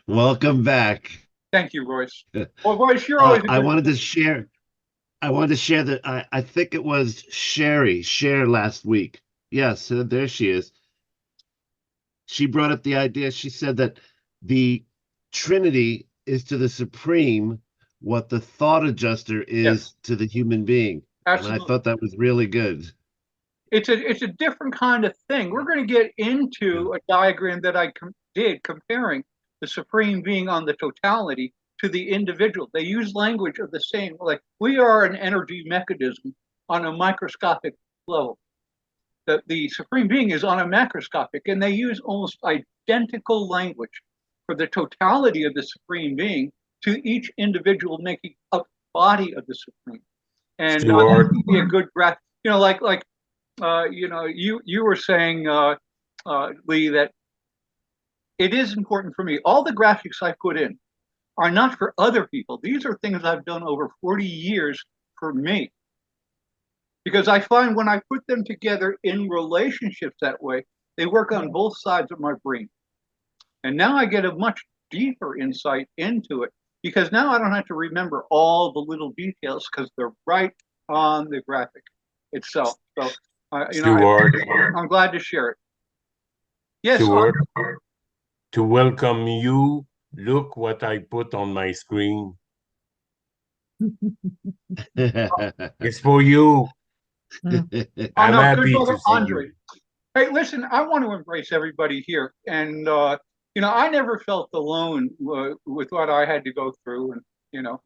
Welcome back. Thank you, Royce. Well, Royce, you're always a I good. wanted to share. I wanted to share that I think it was Share last week. Yes, there she is. She brought up the idea. She said that the Trinity is to the Supreme what the thought adjuster Yes, is to the human being. And I absolutely. thought that was really good. It's a different kind of thing. We're going to get into a diagram that I did comparing the supreme being on the totality to the individual. They use language of the same, like we are an energy mechanism on a microscopic level. The supreme being is on a macroscopic, and they use almost identical language for the totality of the supreme being to each individual making up body of the supreme. And that Stuart, would be a good graph. You were saying, Lee, that it is important for me. All the graphics I put in are not for other people. These are things I've done over 40 years for me. Because I find when I put them together in relationships that way, they work on both sides of my brain. And now I get a much deeper insight into it because now I don't have to remember all the little details because they're right on the graphic itself. So, Stuart, I'm glad to share it. Yes, Stuart, to welcome you. Look what I put on my screen. It's for you. oh I'm no, good happy brother to see Andre. you. Hey, listen, I want to embrace everybody here, and I never felt alone with what I had to go through, and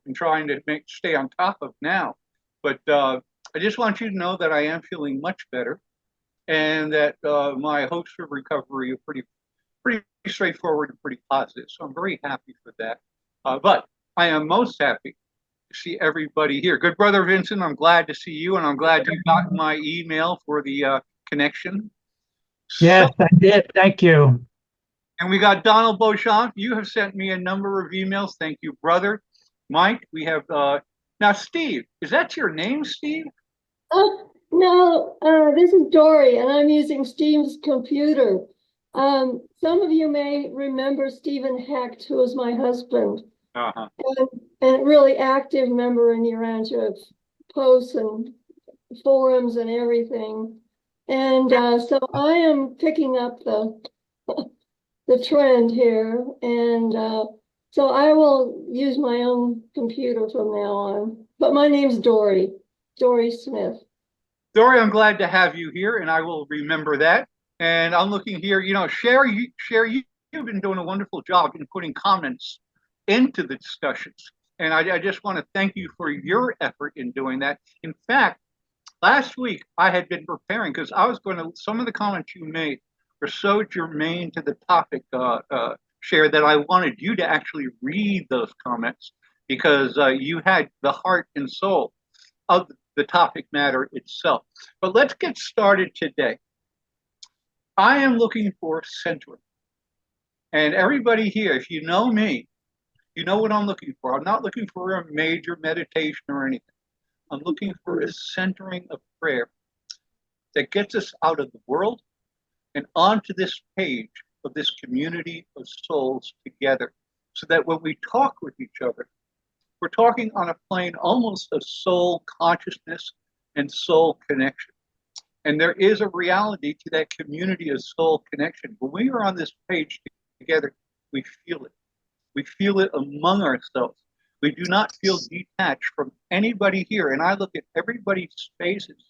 and trying to stay on top of now. But I just want you to know that I am feeling much better, and that my hopes for recovery are pretty straightforward and pretty positive. So I'm very happy for that. But I am most happy to see everybody here. Good brother Vincent, I'm glad to see you, and I'm glad you got my email for the connection. So, Yes, I did. Thank you. and we got Donald Beauchamp. You have sent me a number of emails. Thank you, brother. Mike, we have now Steve. Is that your name, Steve? Oh, no, this is Dory, and I'm using Steve's computer. Some of you may remember Stephen Hecht, who was my husband, Uh-huh. and really active member in your of posts and forums and everything. And so I am picking up the trend here, and so I will use my own computer from now on. But my name's Dory, Dory Smith. Dory, I'm glad to have you here, and I will remember that. And I'm looking here, you've been doing a wonderful job in putting comments into the discussions. And I just want to thank you for your effort in doing that. In fact, last week I had been preparing because I was going to, some of the comments you made were so germane to the topic, share that I wanted you to actually read those comments because you had the heart and soul of the topic matter itself. But let's get started today. I am looking for centering. And everybody here, if you know me, you know what I'm looking for. I'm not looking for a major meditation or anything. I'm looking for a centering of prayer that gets us out of the world and onto this page of this community of souls together so that when we talk with each other, we're talking on a plane almost of soul consciousness and soul connection. And there is a reality to that community of soul connection. When we are on this page together, we feel it. We feel it among ourselves. We do not feel detached from anybody here. And I look at everybody's faces.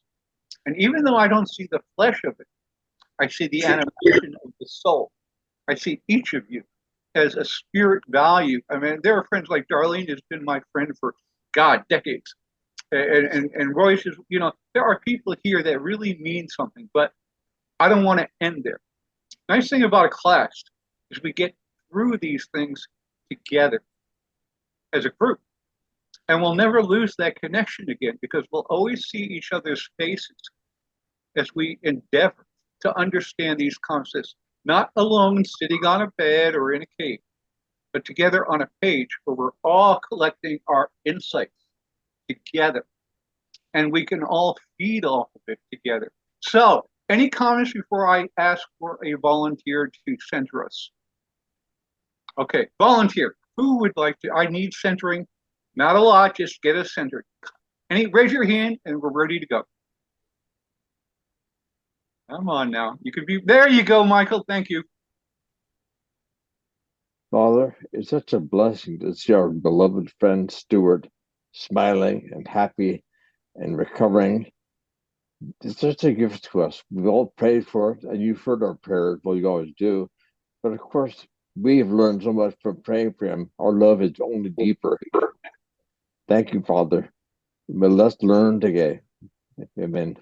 And even though I don't see the flesh of it, I see the animation of the soul. I see each of you as a spirit value. I mean, there are friends like Darlene has been my friend for, God, decades. And Royce is, there are people here that really mean something, but I don't want to end there. Nice thing about a class is we get through these things together as a group. And we'll never lose that connection again because we'll always see each other's faces as we endeavor to understand these concepts, not alone sitting on a bed or in a cave, but together on a page where we're all collecting our insights together. And we can all feed off of it together. So, any comments before I ask for a volunteer to center us? Okay, volunteer. Who would like to? I need centering. Not a lot, just get us centered. Raise your hand and we're ready to go. Come on now. You could be there you go, Michael. Thank you. Father, it's such a blessing to see our beloved friend Stuart smiling and happy and recovering. It's such a gift to us. We've all prayed for it, and you've heard our prayers, well, you always do. But of course, we've learned so much from praying for him. Our love is only deeper. Thank you, Father. Let's learn together. Amen.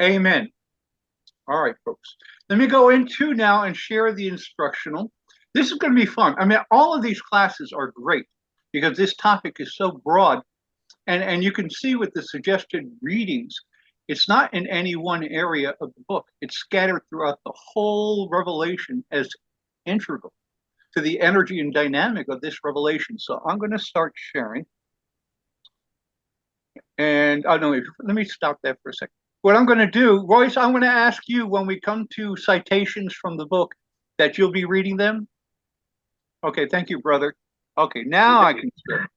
Amen. All right, folks. Let me go into now and share the instructional. This is going to be fun. I mean, all of these classes are great because this topic is so broad. And you can see with the suggested readings, it's not in any one area of the book. It's scattered throughout the whole revelation as integral to the energy and dynamic of this revelation. So I'm going to start sharing. And I don't know, let me stop that for a second. What I'm going to do, Royce, I'm going to ask you when we come to citations from the book that you'll be reading them. Okay, thank you, brother. Okay, now I can start.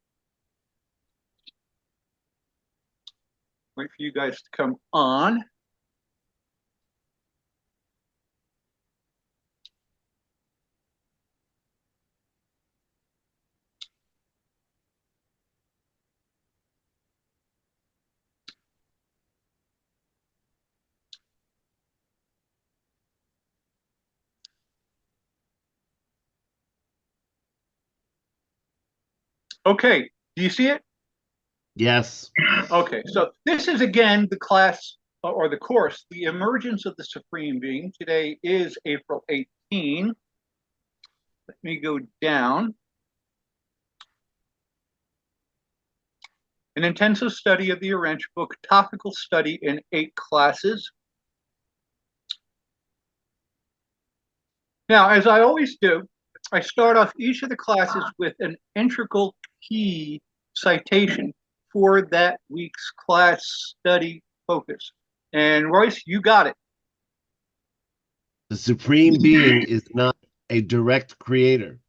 Wait for you guys to come on. Okay, do you see it? Yes. Okay, so this is again the class or the course, The Emergence of the Supreme Being. Today is April 18. Let me go down. An intensive study of the Urantia book, topical study in 8 classes. Now, as I always do, I start off each of the classes with an integral key citation for that week's class study focus. And Royce, you got it. The Supreme Being is not a direct creator,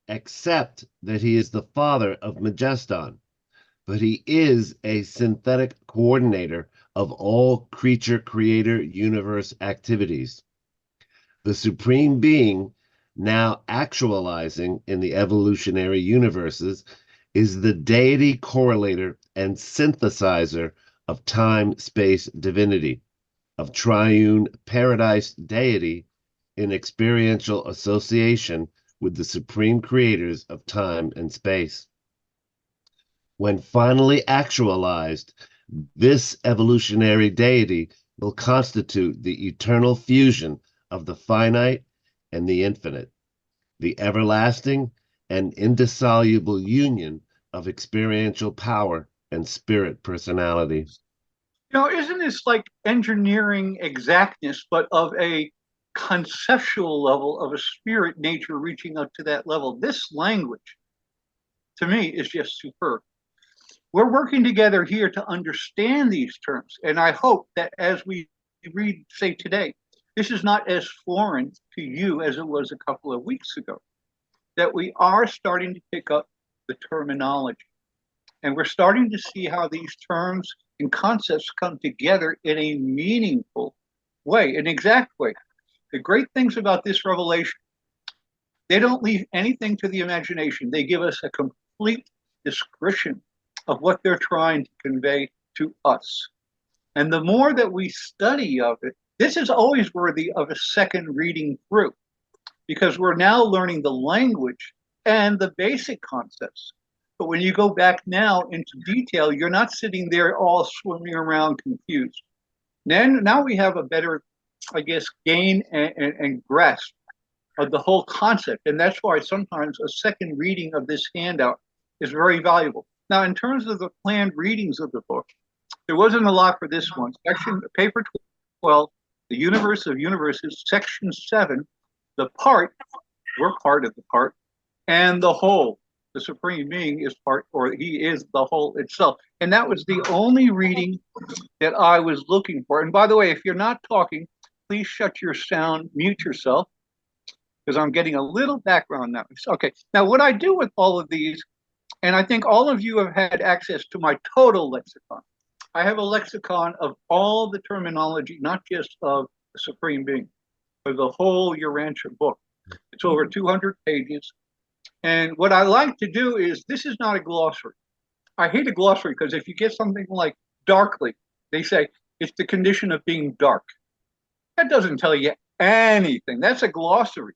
except that he is the father of Majeston, but he is a synthetic coordinator of all creature creator universe activities. The Supreme Being, now actualizing in the evolutionary universes, is the deity correlator and synthesizer of time space divinity, of triune Paradise Deity in experiential association with the supreme creators of time and space. When finally actualized, this evolutionary deity will constitute the eternal fusion of the finite and the infinite, the everlasting and indissoluble union of experiential power and spirit personality. You know, isn't this like engineering exactness, but of a conceptual level of a spirit nature reaching up to that level? This language, to me, is just superb. We're working together here to understand these terms, and I hope that as we read, say today, this is not as foreign to you as it was a couple of weeks ago, that we are starting to pick up the terminology. And we're starting to see how these terms and concepts come together in a meaningful way, an exact way. The great things about this revelation, they don't leave anything to the imagination. They give us a complete description of what they're trying to convey to us. And the more that we study of it, this is always worthy of a second reading through, because we're now learning the language and the basic concepts. But when you go back now into detail, you're not sitting there all swimming around confused. Now we have a better, I guess, gain and grasp of the whole concept. And that's why sometimes a second reading of this handout is very valuable. Now, in terms of the planned readings of the book, there wasn't a lot for this one. Section paper 12, the universe of universes, section 7, the part, we're part of the part, and the whole. The Supreme Being is part, or he is the whole itself. And that was the only reading that I was looking for. And by the way, if you're not talking, please shut your sound, mute yourself. because I'm getting a little background now. Okay, now what I do with all of these, and I think all of you have had access to my total lexicon. I have a lexicon of all the terminology, not just of the Supreme Being, but the whole Urantia book. It's over 200 pages. And what I like to do is, this is not a glossary. I hate a glossary because if you get something like darkly, they say it's the condition of being dark. That doesn't tell you anything. That's a glossary.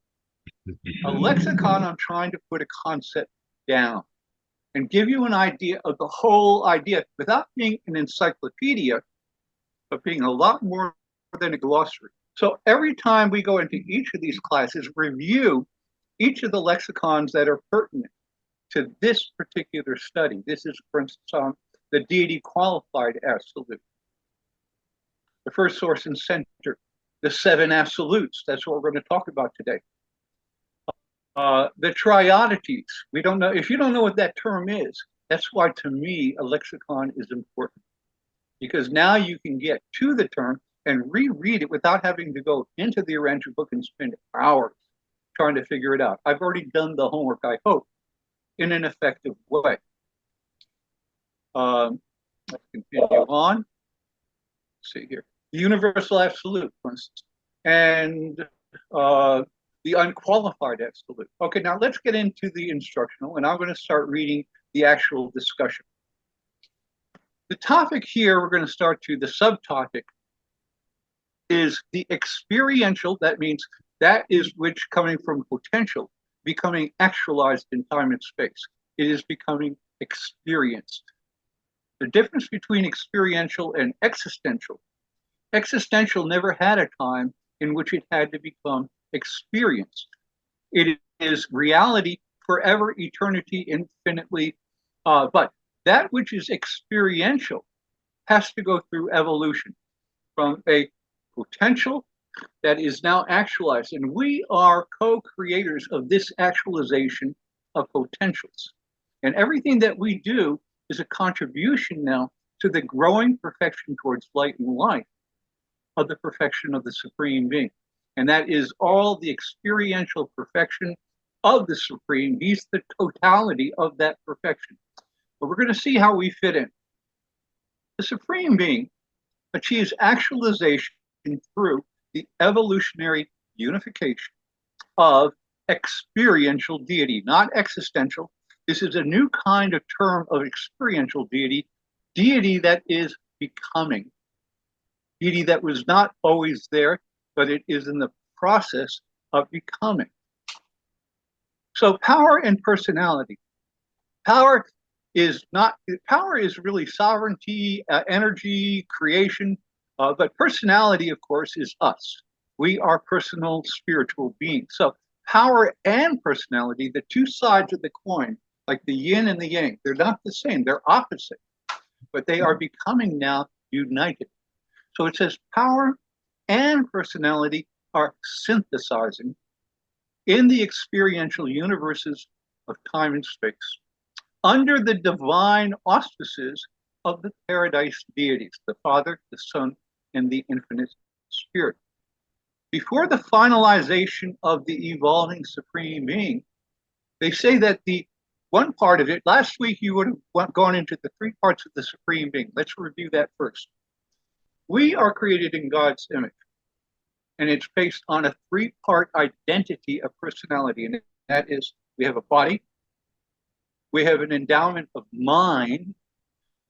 A lexicon, I'm trying to put a concept down and give you an idea of the whole idea without being an encyclopedia, but being a lot more than a glossary. So every time we go into each of these classes, review each of the lexicons that are pertinent to this particular study. This is, for instance, on the deity qualified absolute, the first source and center, the seven absolutes. That's what we're going to talk about today. The triodities. We don't know. If you don't know what that term is, that's why, to me, a lexicon is important, because now you can get to the term and reread it without having to go into the Urantia book and spend hours trying to figure it out. I've already done the homework, I hope, in an effective way. Let's continue on. Let's see here. The universal absolute, for instance, and the unqualified absolute. Okay, now let's get into the instructional, and I'm going to start reading the actual discussion. The topic here, we're going to start to the subtopic, is the experiential. That means that is which coming from potential, becoming actualized in time and space. It is becoming experienced. The difference between experiential and existential. Existential never had a time in which it had to become experienced. It is reality forever, eternity, infinitely. But that which is experiential has to go through evolution from a potential that is now actualized. And we are co-creators of this actualization of potentials. And everything that we do is a contribution now to the growing perfection towards light and life of the perfection of the Supreme Being. And that is all the experiential perfection of the Supreme. He's the totality of that perfection. But we're going to see how we fit in. The Supreme Being achieves actualization through the evolutionary unification of experiential deity, not existential. This is a new kind of term of experiential deity, deity that is becoming, deity that was not always there, but it is in the process of becoming. So power and personality. Power is really sovereignty, energy, creation, but personality, of course, is us. We are personal spiritual beings. So power and personality, the two sides of the coin, like the yin and the yang, they're not the same, they're opposite, but they are becoming now united. So it says power and personality are synthesizing in the experiential universes of time and space under the divine auspices of the Paradise Deities, the Father, the Son, and the Infinite Spirit. Before the finalization of the evolving Supreme Being, they say that the one part of it, last week you would have gone into the three parts of the Supreme Being. Let's review that first. We are created in God's image, and it's based on a three-part identity of personality, and that is we have a body, we have an endowment of mind,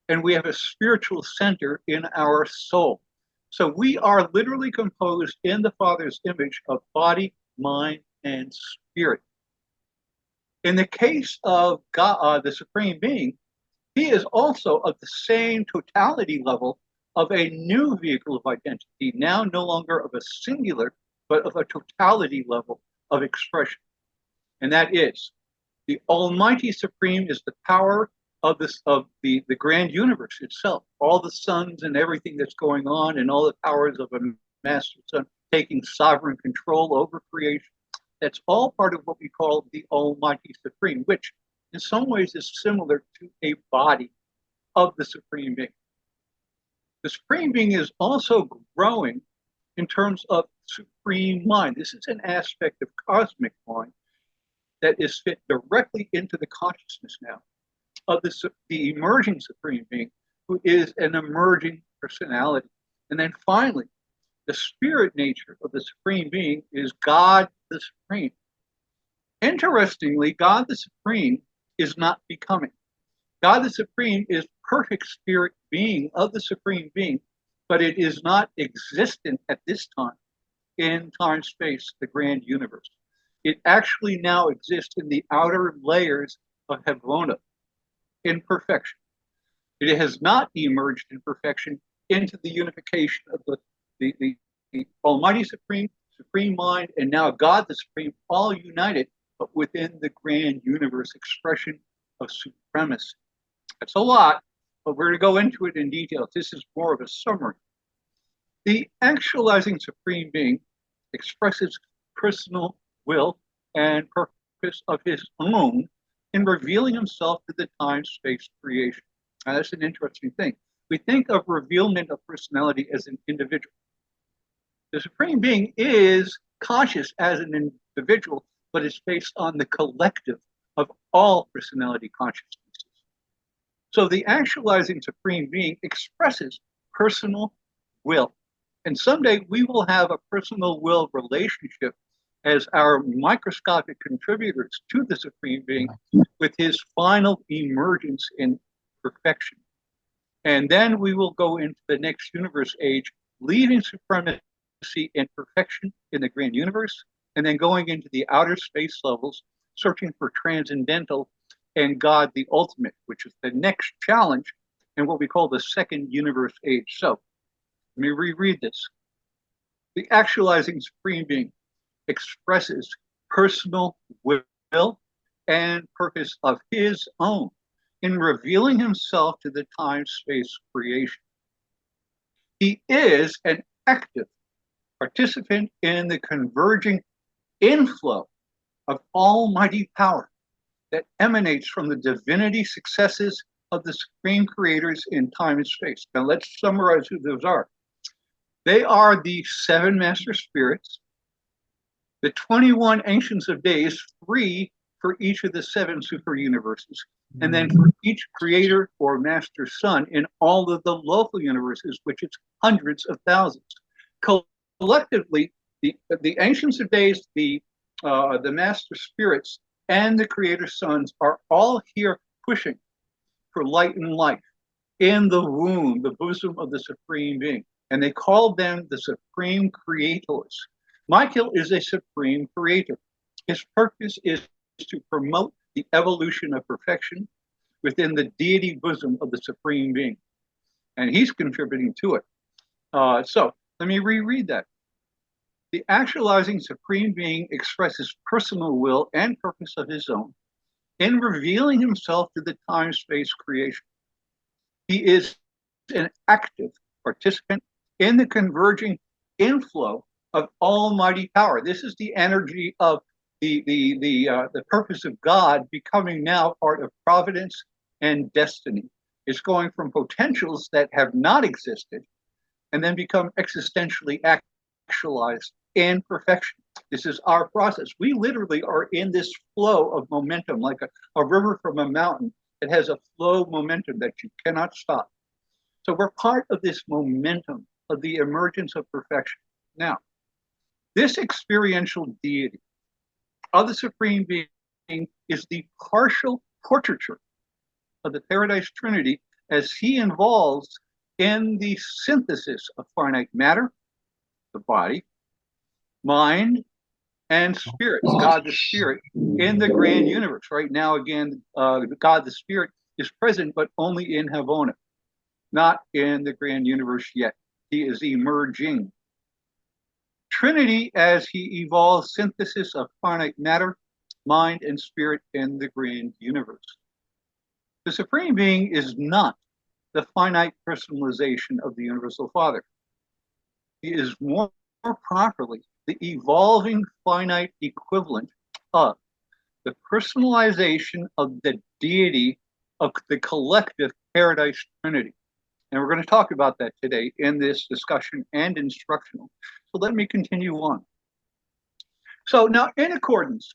and we have a spiritual center in our soul. So we are literally composed in the Father's image of body, mind, and spirit. In the case of God, the Supreme Being, he is also of the same totality level of a new vehicle of identity, now no longer of a singular, but of a totality level of expression. And that is the Almighty Supreme is the power of the grand universe itself, all the suns and everything that's going on, and all the powers of a master sun taking sovereign control over creation. That's all part of what we call the Almighty Supreme, which in some ways is similar to a body of the Supreme Being. The Supreme Being is also growing in terms of supreme mind. This is an aspect of cosmic mind that is fit directly into the consciousness now of the emerging supreme being, who is an emerging personality. And then finally, the spirit nature of the supreme being is God the Supreme. Interestingly, God the Supreme is not becoming. God the Supreme is perfect spirit being of the supreme being, but it is not existent at this time in time space, the grand universe. It actually now exists in the outer layers of Havona in perfection. It has not emerged in perfection into the unification of the Almighty Supreme, Supreme Mind, and now God the Supreme, all united, but within the grand universe expression of supremacy. That's a lot, but we're going to go into it in detail. This is more of a summary. The actualizing supreme being expresses personal will and purpose of his own in revealing himself to the time-space creation. Now, that's an interesting thing. We think of revealment of personality as an individual. The supreme being is conscious as an individual, but is based on the collective of all personality consciousnesses. So the actualizing supreme being expresses personal will. And someday we will have a personal will relationship as our microscopic contributors to the supreme being with his final emergence in perfection. And then we will go into the next universe age, leaving supremacy and perfection in the grand universe, and then going into the outer space levels, searching for transcendental and God the ultimate, which is the next challenge in what we call the second universe age. So let me reread this. The actualizing supreme being expresses personal will and purpose of his own in revealing himself to the time-space creation. He is an active participant in the converging inflow of almighty power that emanates from the divinity successes of the supreme creators in time and space. Now let's summarize who those are. They are the 7 master spirits, the 21 ancients of days, 3 for each of the 7 super universes, and then for each creator or master sun in all of the local universes, which is hundreds of thousands. Collectively, the ancients of days, the master spirits, and the creator suns are all here pushing for light and life in the womb, the bosom of the supreme being. And they call them the supreme creators. Michael is a supreme creator. His purpose is to promote the evolution of perfection within the deity bosom of the supreme being. And he's contributing to it. So let me reread that. The actualizing supreme being expresses personal will and purpose of his own in revealing himself to the time-space creation. He is an active participant in the converging inflow of almighty power. This is the energy of the purpose of God becoming now part of providence and destiny. It's going from potentials that have not existed and then become existentially actualized in perfection. This is our process. We literally are in this flow of momentum, like a river from a mountain that has a flow momentum that you cannot stop. So we're part of this momentum of the emergence of perfection. Now, this experiential deity of the supreme being is the partial portraiture of the Paradise Trinity as he involves in the synthesis of finite matter, the body, mind, and spirit, God the Spirit, in the grand universe. Right now, again, God the Spirit is present, but only in Havona, not in the grand universe yet. He is emerging. Trinity as he evolves synthesis of finite matter, mind, and spirit in the grand universe. The Supreme Being is not the finite personalization of the Universal Father. He is more properly the evolving finite equivalent of the personalization of the deity of the collective Paradise Trinity. And we're going to talk about that today in this discussion and instructional. So let me continue on. So now, in accordance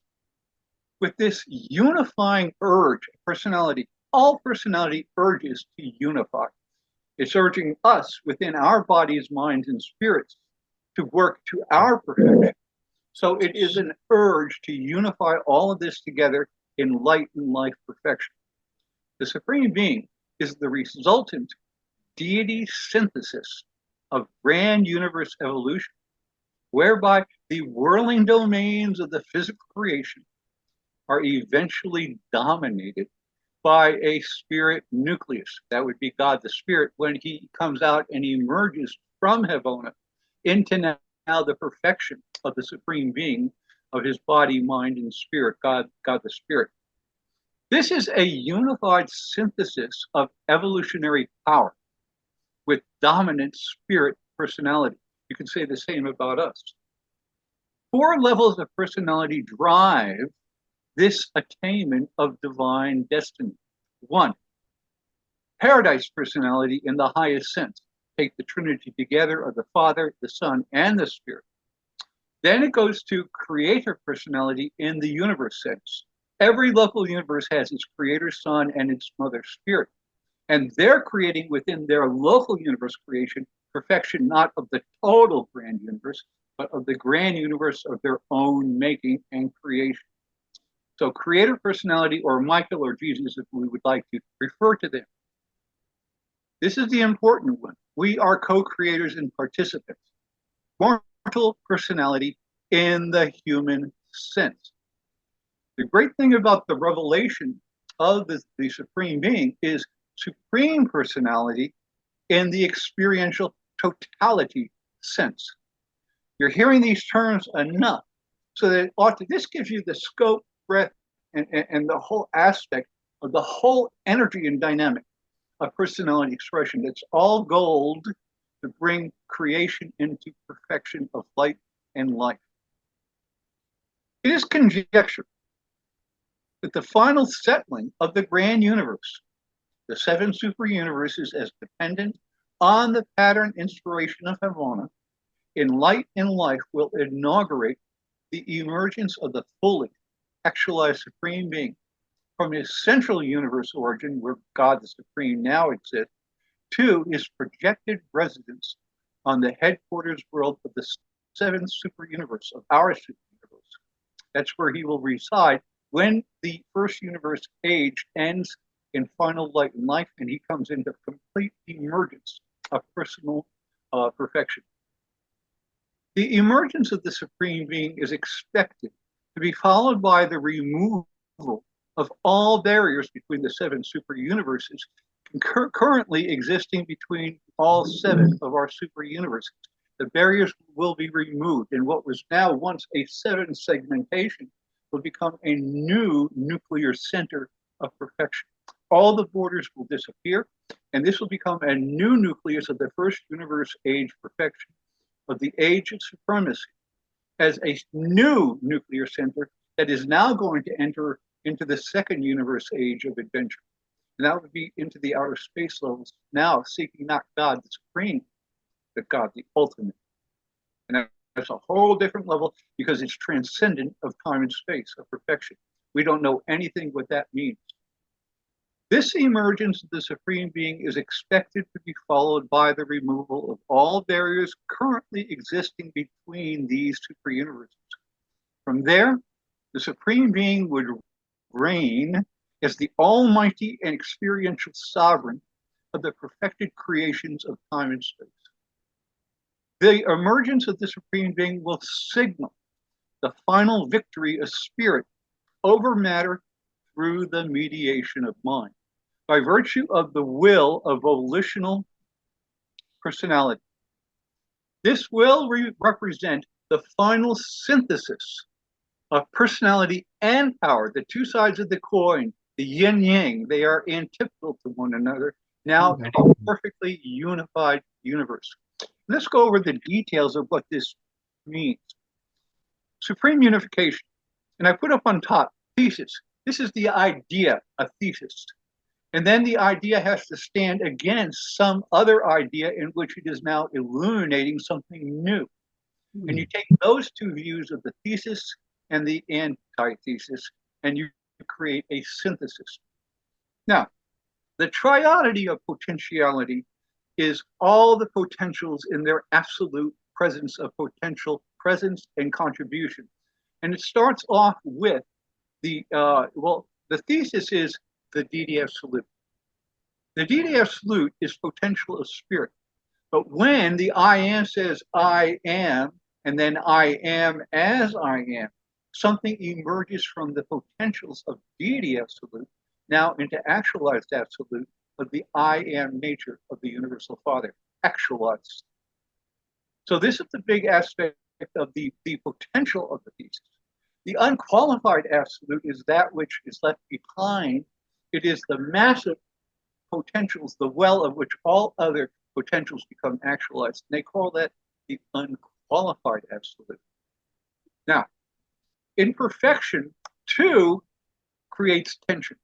with this unifying urge of personality, all personality urges to unify. It's urging us within our bodies, minds, and spirits to work to our perfection. So it is an urge to unify all of this together in light and life perfection. The Supreme Being is the resultant deity synthesis of grand universe evolution, whereby the whirling domains of the physical creation are eventually dominated by a spirit nucleus. That would be God the Spirit when he comes out and emerges from Havona into now the perfection of the Supreme Being of his body, mind, and spirit, God the Spirit. This is a unified synthesis of evolutionary power with dominant spirit personality. You can say the same about us. 4 levels of personality drive this attainment of divine destiny. 1, Paradise personality in the highest sense. Take the Trinity together of the Father, the Son, and the Spirit. Then it goes to creator personality in the universe sense. Every local universe has its creator son and its mother spirit. And they're creating within their local universe creation perfection, not of the total grand universe, but of the grand universe of their own making and creation. So creator personality, or Michael or Jesus, if we would like to refer to them. This is the important one. We are co-creators and participants. Mortal personality in the human sense. The great thing about the revelation of the Supreme Being is supreme personality in the experiential totality sense. You're hearing these terms enough so that this gives you the scope, breadth, and the whole aspect of the whole energy and dynamic of personality expression. It's all gold to bring creation into perfection of light and life. It is conjecture that the final settling of the grand universe, the 7 super universes as dependent on the pattern inspiration of Havona, in light and life will inaugurate the emergence of the fully actualized Supreme Being from his central universe origin, where God the Supreme now exists, to his projected residence on the headquarters world of the 7th super universe of our super universe. That's where he will reside when the first universe age ends in final light and life, and he comes into complete emergence of personal perfection. The emergence of the Supreme Being is expected to be followed by the removal of all barriers between the 7 super universes currently existing between all 7 of our super universes. The barriers will be removed, and what was now once a 7 segmentation will become a new nuclear center of perfection. All the borders will disappear, and this will become a new nucleus of the first universe age perfection, of the age of supremacy, as a new nuclear center that is now going to enter into the 2nd universe age of adventure. And that would be into the outer space levels, now seeking not God the Supreme, but God the Ultimate. And that's a whole different level because it's transcendent of time and space, of perfection. We don't know anything what that means. This emergence of the Supreme Being is expected to be followed by the removal of all barriers currently existing between these super universes. From there, the Supreme Being would reign as the almighty and experiential sovereign of the perfected creations of time and space. The emergence of the Supreme Being will signal the final victory of spirit over matter through the mediation of mind, by virtue of the will of volitional personality. This will represent the final synthesis of personality and power, the 2 sides of the coin, the yin-yang. They are antithetical to one another, now in a perfectly unified universe. Let's go over the details of what this means. Supreme unification. And I put up on top, thesis. This is the idea, a thesis. And then the idea has to stand against some other idea in which it is now illuminating something new. And you take those two views of the thesis and the antithesis, and you create a synthesis. Now, the triodity of potentiality is all the potentials in their absolute presence of potential presence and contribution. And it starts off with the thesis is the Deity absolute. The Deity absolute is potential of spirit. But when the I am says I am, and then I am as I am, something emerges from the potentials of Deity absolute now into actualized absolute of the I am nature of the universal Father, actualized. So this is the big aspect of the potential of the thesis. The unqualified absolute is that which is left behind. It is the massive potentials, the well of which all other potentials become actualized. And they call that the unqualified absolute. Now, imperfection, 2 creates tension.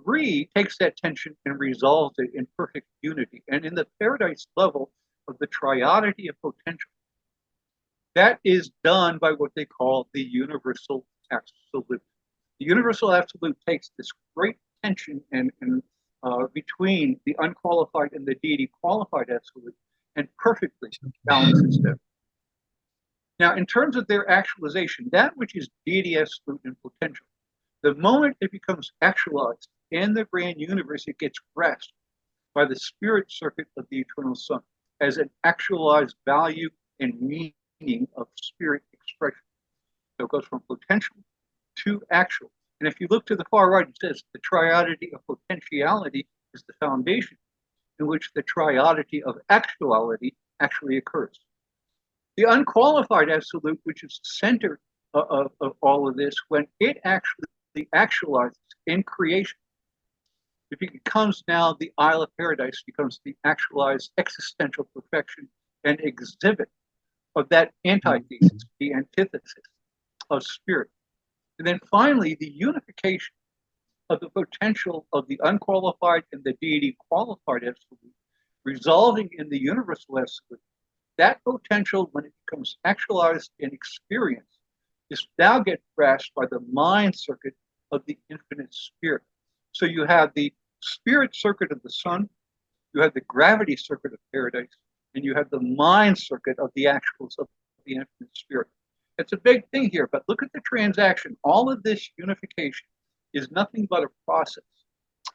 3 takes that tension and resolves it in perfect unity. And in the paradise level of the triodity of potential, that is done by what they call the universal absolute. The universal absolute takes this great tension and between the unqualified and the deity qualified absolute and perfectly balances them. Now, in terms of their actualization, that which is deity absolute and potential, the moment it becomes actualized in the grand universe, it gets grasped by the spirit circuit of the eternal Son as an actualized value and meaning of spirit expression. So it goes from potential to actual. And if you look to the far right, it says the triodity of potentiality is the foundation in which the triodity of actuality actually occurs. The unqualified absolute, which is the center of all of this, when it actually actualizes in creation, it becomes now the Isle of Paradise, becomes the actualized existential perfection and exhibit of that antithesis, the antithesis of spirit. And then finally, the unification of the potential of the unqualified and the deity qualified absolute, resolving in the universal absolute. That potential, when it becomes actualized in experience, is now get grasped by the mind circuit of the infinite spirit. So you have the spirit circuit of the Son, you have the gravity circuit of paradise, and you have the mind circuit of the actuals of the infinite spirit. It's a big thing here, but look at the transaction. All of this unification is nothing but a process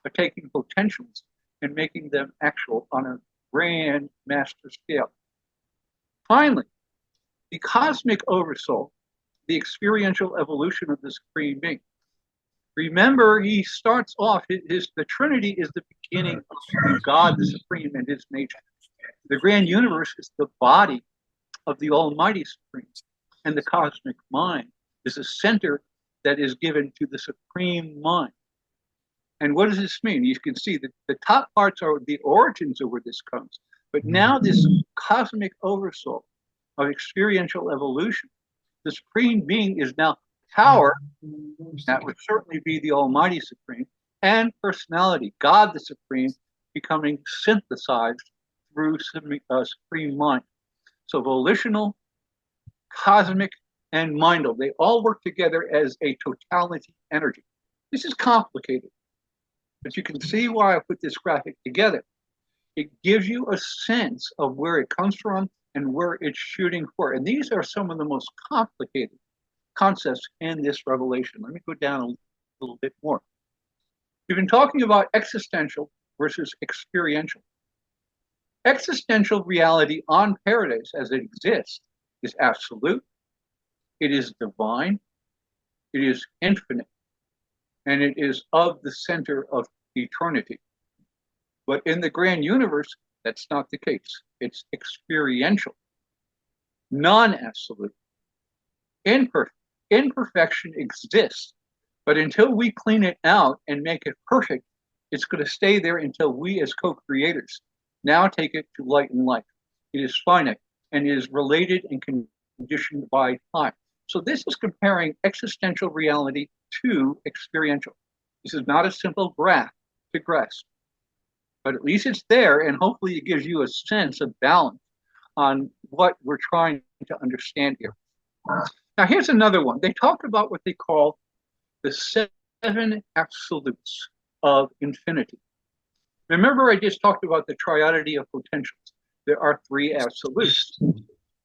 of taking potentials and making them actual on a grand master scale. Finally, the cosmic oversoul, the experiential evolution of the Supreme Being. Remember, he starts off, the Trinity is the beginning of God, the Supreme, and his nature. The grand universe is the body of the Almighty Supreme. And the cosmic mind is a center that is given to the Supreme Mind. And what does this mean? You can see that the top parts are the origins of where this comes. But now this cosmic oversoul of experiential evolution, the Supreme Being is now power, that would certainly be the Almighty Supreme, and personality, God the Supreme, becoming synthesized through Supreme Mind. So volitional, cosmic, and mindal, they all work together as a totality energy. This is complicated, but you can see why I put this graphic together. It gives you a sense of where it comes from and where it's shooting for. And these are some of the most complicated concepts in this revelation. Let me go down a little bit more. We've been talking about existential versus experiential. Existential reality on paradise as it exists is absolute, it is divine, it is infinite, and it is of the center of eternity. But in the grand universe, that's not the case. It's experiential, non-absolute, imperfect. Imperfection exists, but until we clean it out and make it perfect, it's going to stay there until we as co-creators now take it to light and life. It is finite and is related and conditioned by time. So this is comparing existential reality to experiential. This is not a simple graph. to grasp. But at least it's there, and hopefully it gives you a sense of balance on what we're trying to understand here. Now, here's another one. They talk about what they call the 7 absolutes of infinity. Remember, I just talked about the triadity of potentials. There are 3 absolutes.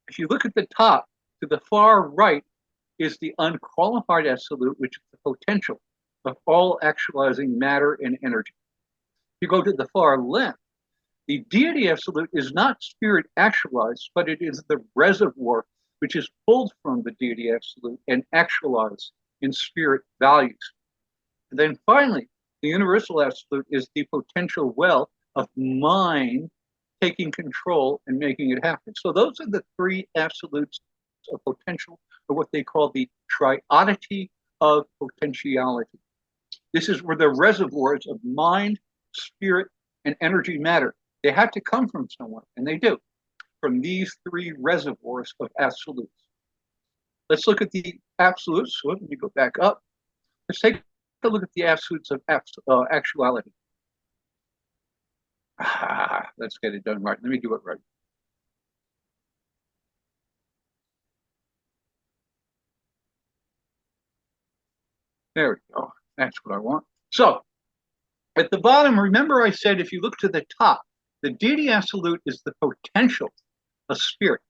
If you look at the top, to the far right is the unqualified absolute, which is the potential of all actualizing matter and energy. If you go to the far left, the deity absolute is not spirit actualized, but it is the reservoir which is pulled from the deity absolute and actualized in spirit values. And then finally, the universal absolute is the potential well of mind taking control and making it happen. So those are the 3 absolutes of potential, or what they call the triodity of potentiality. This is where the reservoirs of mind, spirit, and energy matter. They have to come from somewhere, and they do, from these 3 reservoirs of absolutes. Let's look at the absolutes. So let me go back up. Let's take a look at the absolutes of actuality. Let's get it done right. Let me do it right. There we go. That's what I want. So at the bottom, remember I said if you look to the top, the deity absolute is the potential of spirit.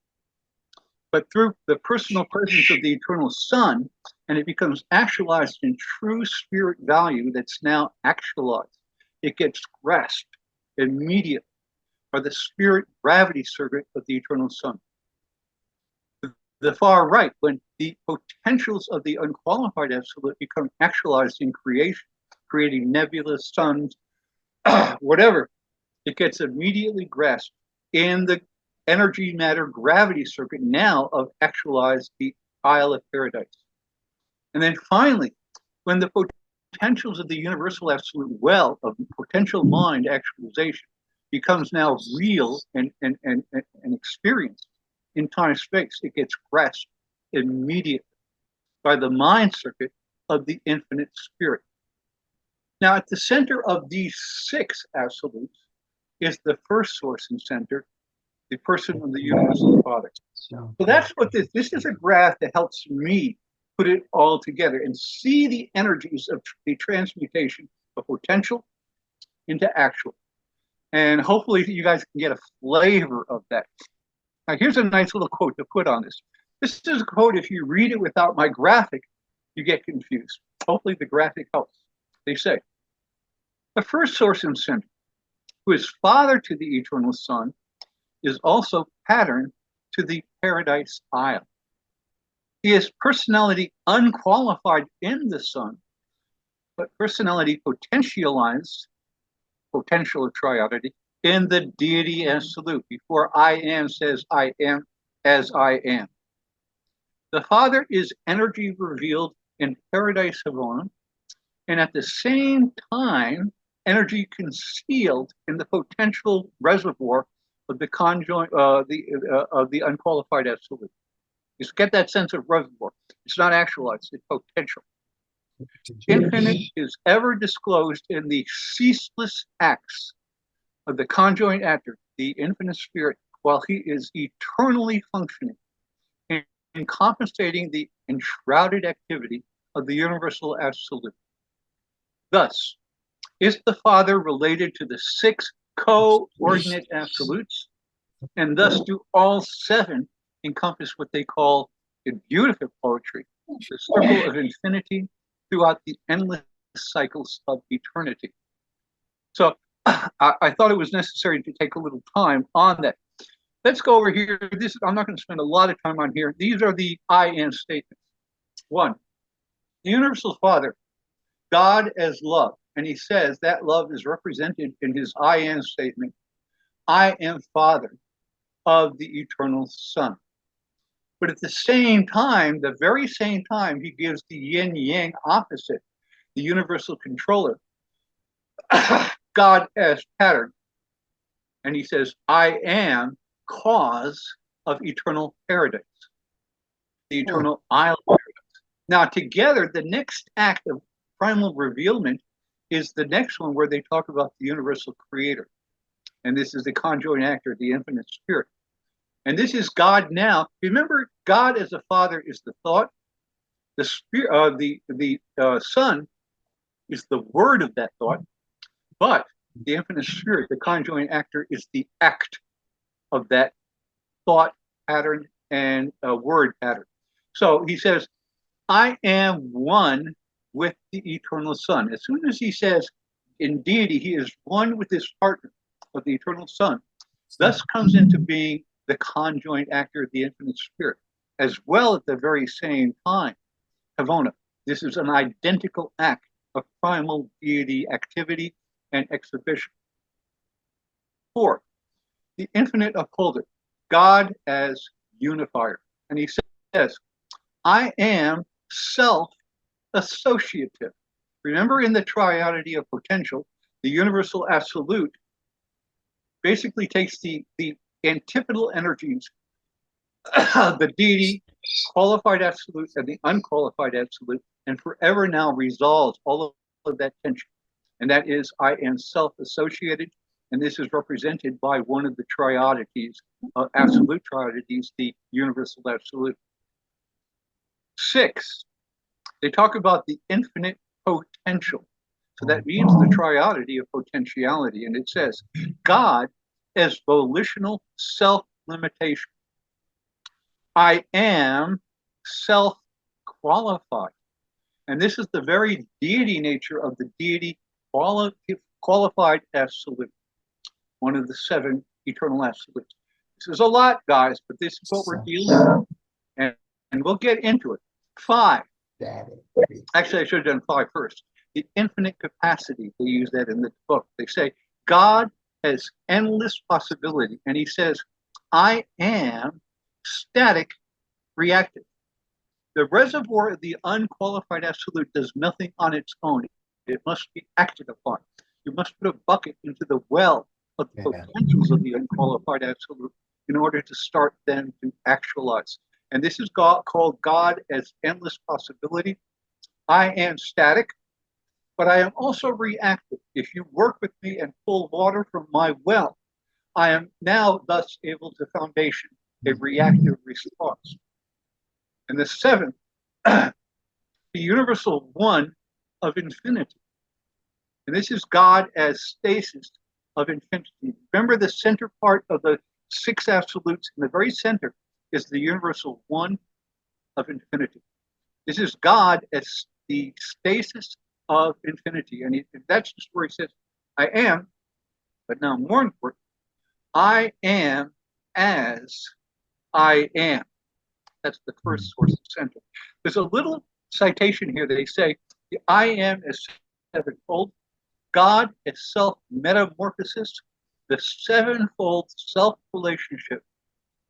But through the personal presence of the eternal Son, and it becomes actualized in true spirit value that's now actualized. It gets grasped immediately by the spirit gravity circuit of the eternal Son. The far right, when the potentials of the unqualified absolute become actualized in creation, creating nebulas, suns, whatever, it gets immediately grasped in the energy matter gravity circuit now of actualized the Isle of Paradise. And then finally, when the potentials of the universal absolute well of potential mind actualization becomes now real and experienced in time space, it gets grasped immediately by the mind circuit of the infinite spirit. Now, at the center of these 6 absolutes is the first source and center, the person of the universal Father. So that's what this is a graph that helps me put it all together and see the energies of the transmutation of potential into actual. And hopefully you guys can get a flavor of that. Now, here's a nice little quote to put on this. This is a quote, if you read it without my graphic, you get confused. Hopefully the graphic helps. They say, the first source and center, who is father to the eternal Son, is also pattern to the Paradise Isle. He is personality unqualified in the Son, but personality potentialized, potential of triodity, in the deity absolute. Before I am says I am as I am. The Father is energy revealed in Paradise Havana, and at the same time, energy concealed in the potential reservoir of the conjoint of the unqualified absolute. You get that sense of reservoir. It's not actualized, it's potential. Infinite is ever disclosed in the ceaseless acts of the conjoint actor, the infinite spirit, while he is eternally functioning and compensating the enshrouded activity of the universal absolute. Thus, is the Father related to the 6 coordinate absolutes? And thus do all 7 encompass what they call in beautiful poetry, the circle of infinity throughout the endless cycles of eternity. So I thought it was necessary to take a little time on that. Let's go over here. I'm not going to spend a lot of time on here. These are the I am statements. 1, the universal Father, God as love. And he says that love is represented in his I am statement. I am Father of the eternal Son. But at the same time, the very same time, he gives the yin-yang opposite, the universal controller, God as pattern. And he says, I am cause of eternal paradise, the eternal isle of paradise. Now, together, the next act of primal revealment is the next one where they talk about the universal creator. And this is the conjoint actor, the infinite spirit. And this is God now. Remember, God as a father is the thought. The spirit, the son is the word of that thought. But the infinite spirit, the conjoint actor, is the act of that thought pattern and word pattern. So he says, I am one with the eternal Son. As soon as he says in deity, he is one with his partner of the eternal Son, thus comes into being the conjoint actor of the infinite spirit, as well at the very same time. Havona, this is an identical act of primal deity activity and exhibition. 4, the infinite upholder, God as unifier. And he says, I am self-associative. Remember, in the triadity of potential, the universal absolute basically takes the antipodal energies, the deity, qualified absolute, and the unqualified absolute, and forever now resolves all of that tension. And that is, I am self-associated, and this is represented by one of the triodities, absolute triodities, the universal absolute. 6, they talk about the infinite potential. So that means the triodity of potentiality. And it says, God as volitional self-limitation. I am self-qualified. And this is the very deity nature of the deity qualified absolute, one of the 7 eternal absolutes. This is a lot, guys, but this is what we're dealing with. And we'll get into it. 5. Actually, I should have done 5 first. The infinite capacity. They use that in the book. They say, God has endless possibility. And he says, I am static reactive. The reservoir of the unqualified absolute does nothing on its own. It must be acted upon. You must put a bucket into the well of the potentials of the unqualified absolute in order to start then to actualize. And this is called God as endless possibility. I am static, but I am also reactive. If you work with me and pull water from my well, I am now thus able to foundation a reactive response. And the 7th, the universal one of infinity. And this is God as stasis of infinity. Remember, the center part of the 6 absolutes in the very center is the universal one of infinity. This is God as the stasis of infinity. And that's just where he says, I am, but now more important, I am as I am. That's the first source of center. There's a little citation here. They say, the I am is 7-fold. God is self-metamorphosis, the 7-fold self-relationship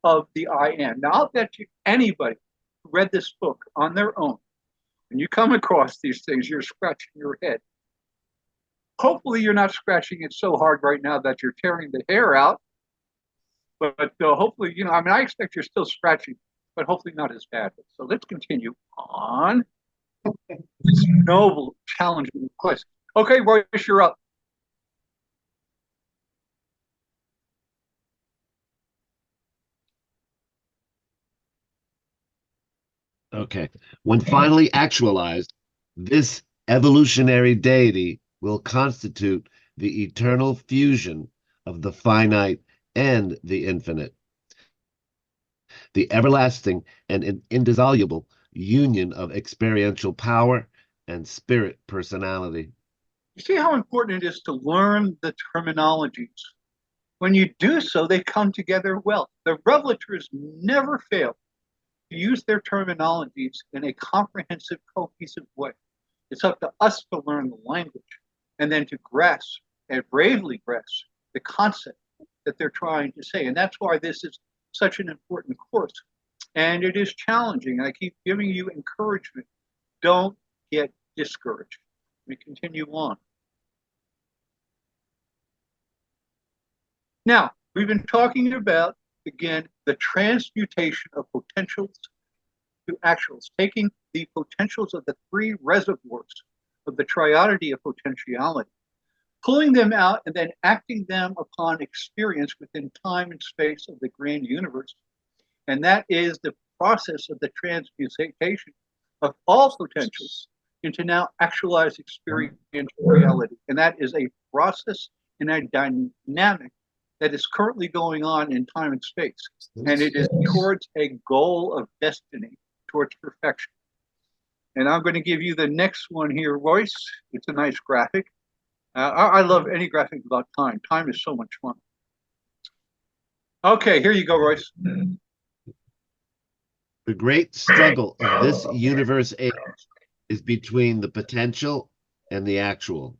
of the I am. Now, I'll bet you anybody who read this book on their own, when you come across these things, you're scratching your head. Hopefully, you're not scratching it so hard right now that you're tearing the hair out. But hopefully, I expect you're still scratching, but hopefully not as bad. So let's continue on. This noble, challenging quest. Okay, Royce, you're up. Okay. When finally actualized, this evolutionary deity will constitute the eternal fusion of the finite and the infinite, the everlasting and indissoluble union of experiential power and spirit personality. You see how important it is to learn the terminologies. When you do so, they come together well. The revelators never fail to use their terminologies in a comprehensive, cohesive way. It's up to us to learn the language and then to grasp and bravely grasp the concept that they're trying to say. And that's why this is such an important course. And it is challenging. I keep giving you encouragement. Don't get discouraged. We continue on. Now, we've been talking about, again, the transmutation of potentials to actuals, taking the potentials of the 3 reservoirs of the triodity of potentiality, pulling them out and then acting them upon experience within time and space of the grand universe. And that is the process of the transmutation of all potentials into now actualized experiential reality. And that is a process and a dynamic that is currently going on in time and space. And it is towards a goal of destiny, towards perfection. And I'm going to give you the next one here, Royce. It's a nice graphic. I love any graphic about time. Time is so much fun. Okay, here you go, Royce. The great struggle of this universe age is between the potential and the actual,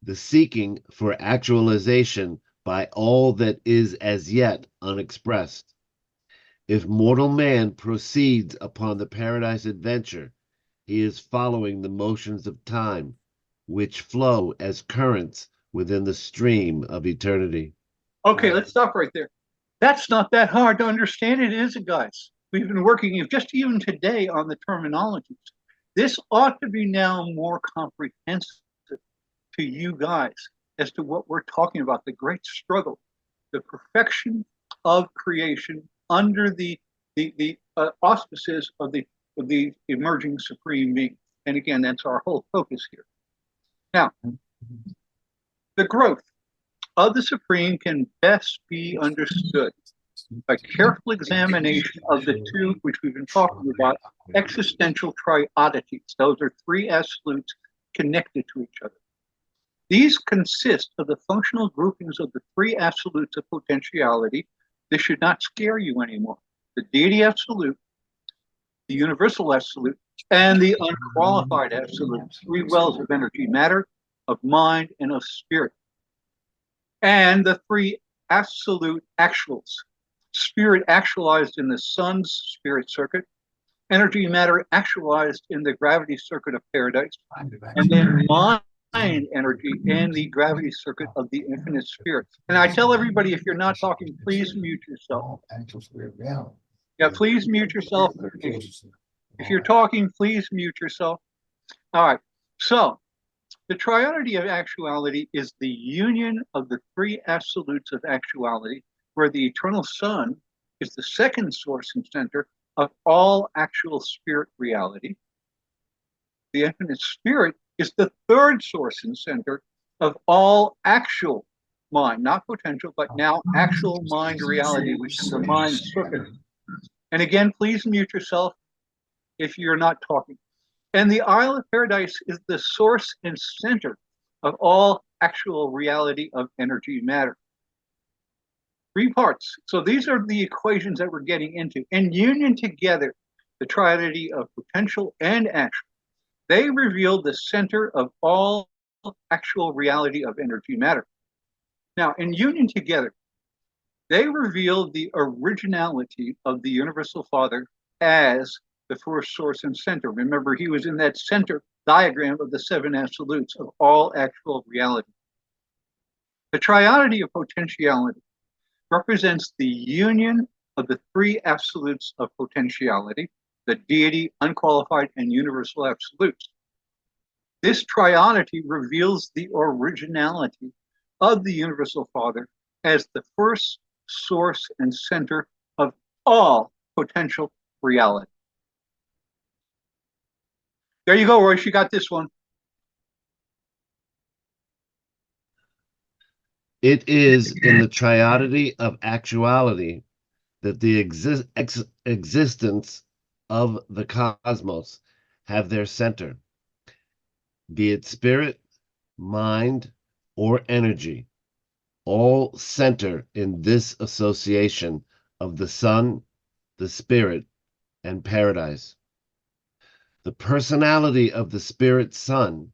the seeking for actualization by all that is as yet unexpressed. If mortal man proceeds upon the paradise adventure, he is following the motions of time, which flow as currents within the stream of eternity. Okay, let's stop right there. That's not that hard to understand, it is, guys. We've been working just even today on the terminologies. This ought to be now more comprehensive to you guys as to what we're talking about, the great struggle, the perfection of creation under the auspices of the emerging supreme being. And again, that's our whole focus here. Now, the growth of the supreme can best be understood by careful examination of the two, which we've been talking about, existential triodities. Those are three absolutes connected to each other. These consist of the functional groupings of the three absolutes of potentiality. This should not scare you anymore. The deity absolute, the universal absolute, and the unqualified absolute, three wells of energy, matter, of mind, and of spirit. And the three absolute actuals, spirit actualized in the sun's spirit circuit, energy matter actualized in the gravity circuit of paradise, and then mind energy in the gravity circuit of the infinite spirit. And I tell everybody, if you're not talking, please mute yourself. Yeah, please mute yourself. If you're talking, please mute yourself. All right. So the triodity of actuality is the union of the three absolutes of actuality, where the eternal sun is the second source and center of all actual spirit reality. The infinite spirit is the third source and center of all actual mind, not potential, but now actual mind reality, which is the mind circuit. And again, please mute yourself if you're not talking. And the Isle of Paradise is the source and center of all actual reality of energy matter. Three parts. So these are the equations that we're getting into. In union together, the triodity of potential and action, they reveal the center of all actual reality of energy matter. Now, in union together, they reveal the originality of the Universal Father as the first source and center. Remember, he was in that center diagram of the seven absolutes of all actual reality. The triodity of potentiality represents the union of the three absolutes of potentiality, the deity, unqualified, and universal absolutes. This triodity reveals the originality of the Universal Father as the first source and center of all potential reality. There you go, Royce. You got this one. It is in the triodity of actuality that the existence of the cosmos have their center, be it spirit, mind, or energy, all center in this association of the sun, the spirit, and paradise. The personality of the spirit sun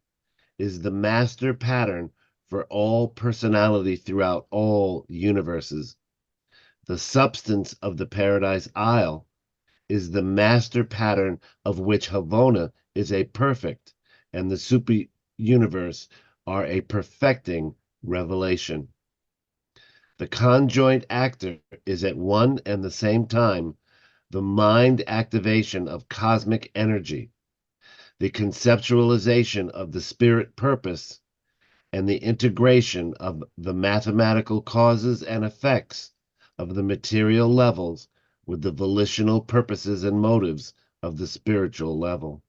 is the master pattern for all personality throughout all universes. The substance of the Paradise Isle is the master pattern of which Havona is a perfect, and the super universe are a perfecting revelation. The conjoint actor is at one and the same time the mind activation of cosmic energy. the conceptualization of the spirit purpose, and the integration of the mathematical causes and effects of the material levels with the volitional purposes and motives of the spiritual level.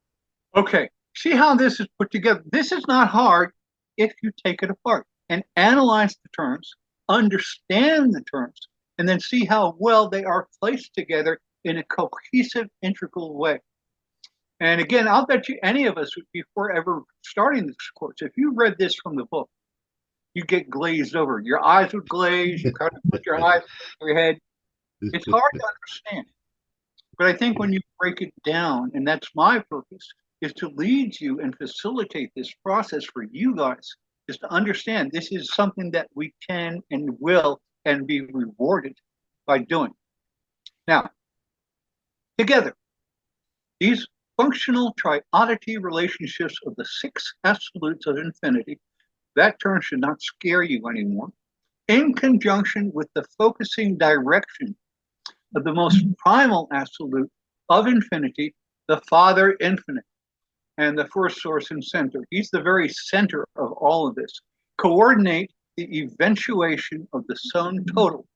Okay, see how this is put together. This is not hard if you take it apart and analyze the terms, understand the terms, and then see how well they are placed together in a cohesive, integral way. And again, I'll bet you any of us, before ever starting this course, if you read this from the book, you get glazed over. Your eyes would glaze, you kind of put your eyes in your head. It's hard to understand. But I think when you break it down, and that's my purpose, is to lead you and facilitate this process for you guys, is to understand this is something that we can and will and be rewarded by doing. Now, together, these functional triodity relationships of the six absolutes of infinity, that term should not scare you anymore, in conjunction with the focusing direction of the most primal absolute of infinity, the Father infinite, and the first source and center. He's the very center of all of this. Coordinate the eventuation of the sum total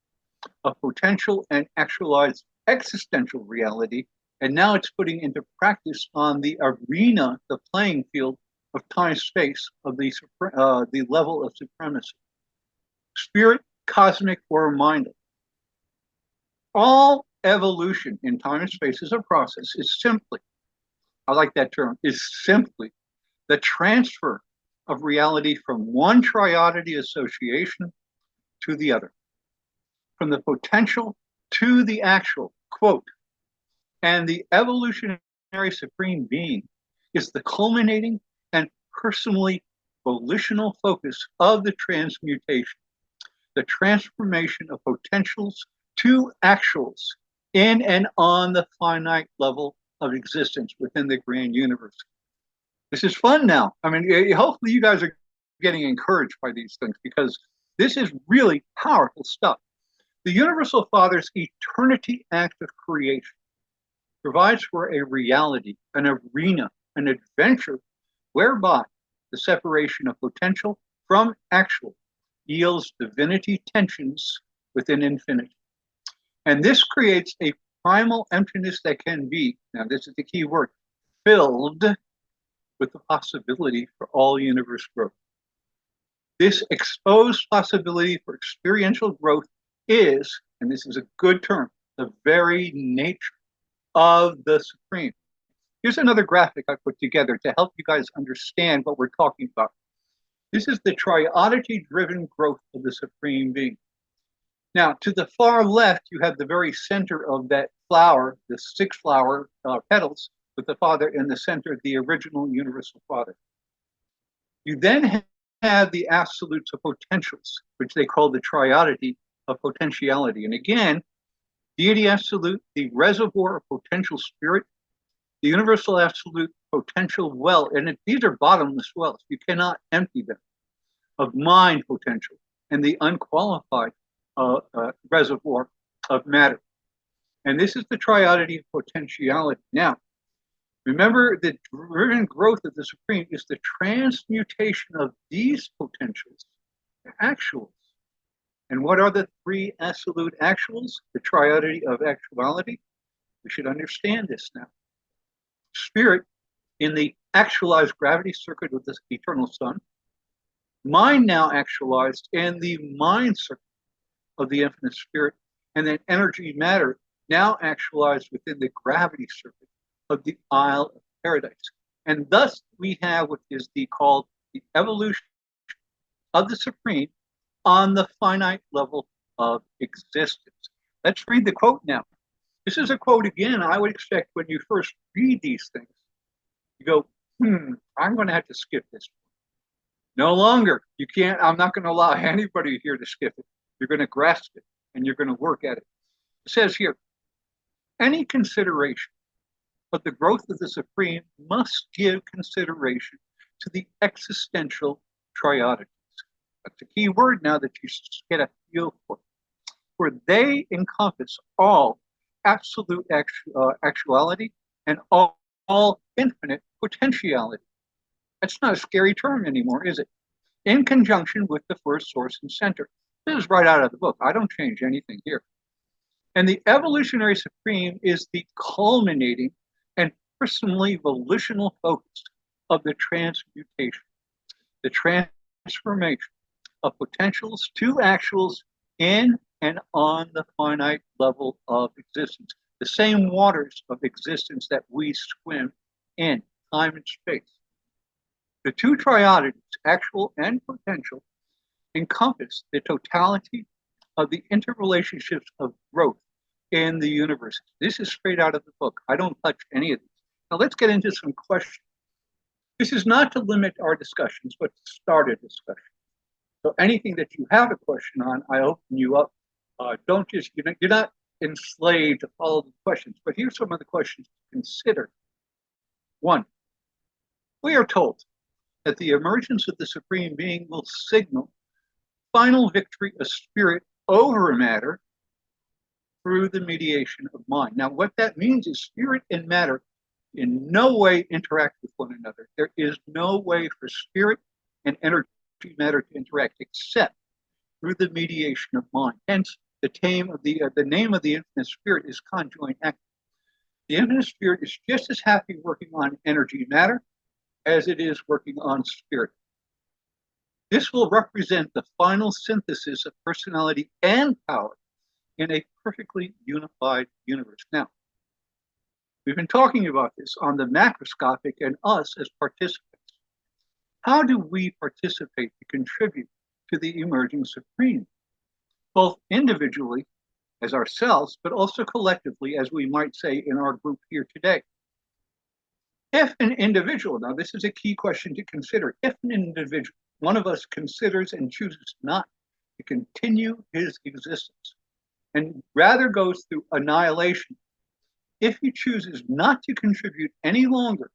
of potential and actualized existential reality. And now it's putting into practice on the arena, the playing field of time-space of the level of supremacy. Spirit, cosmic, or minded. All evolution in time and space is a process, is simply, I like that term, is simply the transfer of reality from one triodity association to the other, from the potential to the actual, quote, and the evolutionary supreme being is the culminating and personally volitional focus of the transmutation, the transformation of potentials to actuals in and on the finite level of existence within the grand universe. This is fun now. I mean, hopefully you guys are getting encouraged by these things, because this is really powerful stuff. The Universal Father's eternity act of creation provides for a reality, an arena, an adventure whereby the separation of potential from actual yields divinity tensions within infinity. And this creates a primal emptiness that can be, now this is the key word, filled with the possibility for all universe growth. This exposed possibility for experiential growth is, and this is a good term, the very nature of the Supreme. Here's another graphic I put together to help you guys understand what we're talking about. This is the triodity-driven growth of the Supreme Being. Now, to the far left, you have the very center of that flower, the six flower petals, with the Father in the center, the original Universal Father. You then have the absolutes of potentials, which they call the triodity of potentiality. And again, Deity Absolute, the reservoir of potential spirit, the Universal Absolute potential well, and these are bottomless wells. You cannot empty them, of mind potential, and the unqualified reservoir of matter. And this is the triodity of potentiality. Now, remember, the driven growth of the Supreme is the transmutation of these potentials to actuals. And what are the three absolute actuals? The triodity of actuality. We should understand this now. Spirit in the actualized gravity circuit of the eternal sun. Mind now actualized in the mind circuit of the infinite spirit. And then energy matter now actualized within the gravity circuit of the Isle of Paradise. And thus we have what is called the evolution of the Supreme on the finite level of existence. Let's read the quote now. This is a quote again. I would expect when you first read these things, you go, I'm going to have to skip this. No longer. You can't, I'm not going to allow anybody here to skip it. You're going to grasp it and you're going to work at it. It says here, any consideration of the growth of the Supreme must give consideration to the existential triodities. That's a key word now that you get a feel for they encompass all absolute actuality and all all infinite potentiality. That's not a scary term anymore, is it? In conjunction with the first source and center. This is right out of the book. I don't change anything here. And the evolutionary supreme is the culminating and personally volitional focus of the transmutation, the transformation of potentials to actuals in and on the finite level of existence, the same waters of existence that we swim in, time and space. The two triodities, actual and potential, encompass the totality of the interrelationships of growth in the universe. This is straight out of the book. I don't touch any of these. Now let's get into some questions. This is not to limit our discussions, but to start a discussion. So anything that you have a question on, I open you up. Don't just, you're not enslaved to follow the questions, but here's some of the questions to consider. One, we are told that the emergence of the Supreme Being will signal final victory of spirit over matter through the mediation of mind. Now, what that means is spirit and matter in no way interact with one another. There is no way for spirit and energy matter to interact except through the mediation of mind. Hence, the name of the infinite spirit is conjoint active. The infinite spirit is just as happy working on energy matter as it is working on spirit. This will represent the final synthesis of personality and power in a perfectly unified universe. Now, we've been talking about this on the macroscopic and us as participants. How do we participate to contribute to the emerging supreme, both individually as ourselves, but also collectively, as we might say in our group here today? If an individual, now this is a key question to consider, if an individual, one of us considers and chooses not to continue his existence and rather goes through annihilation, if he chooses not to contribute any longer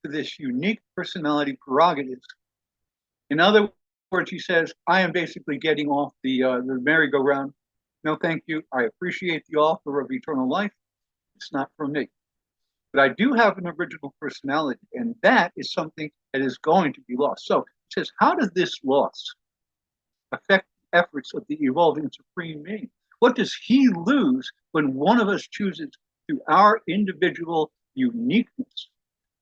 to this unique personality prerogatives, in other words, he says, I am basically getting off the merry-go-round. No, thank you. I appreciate the offer of eternal life. It's not for me. But I do have an original personality, and that is something that is going to be lost. So it says, how does this loss affect the efforts of the evolving supreme being? What does he lose when one of us chooses through our individual uniqueness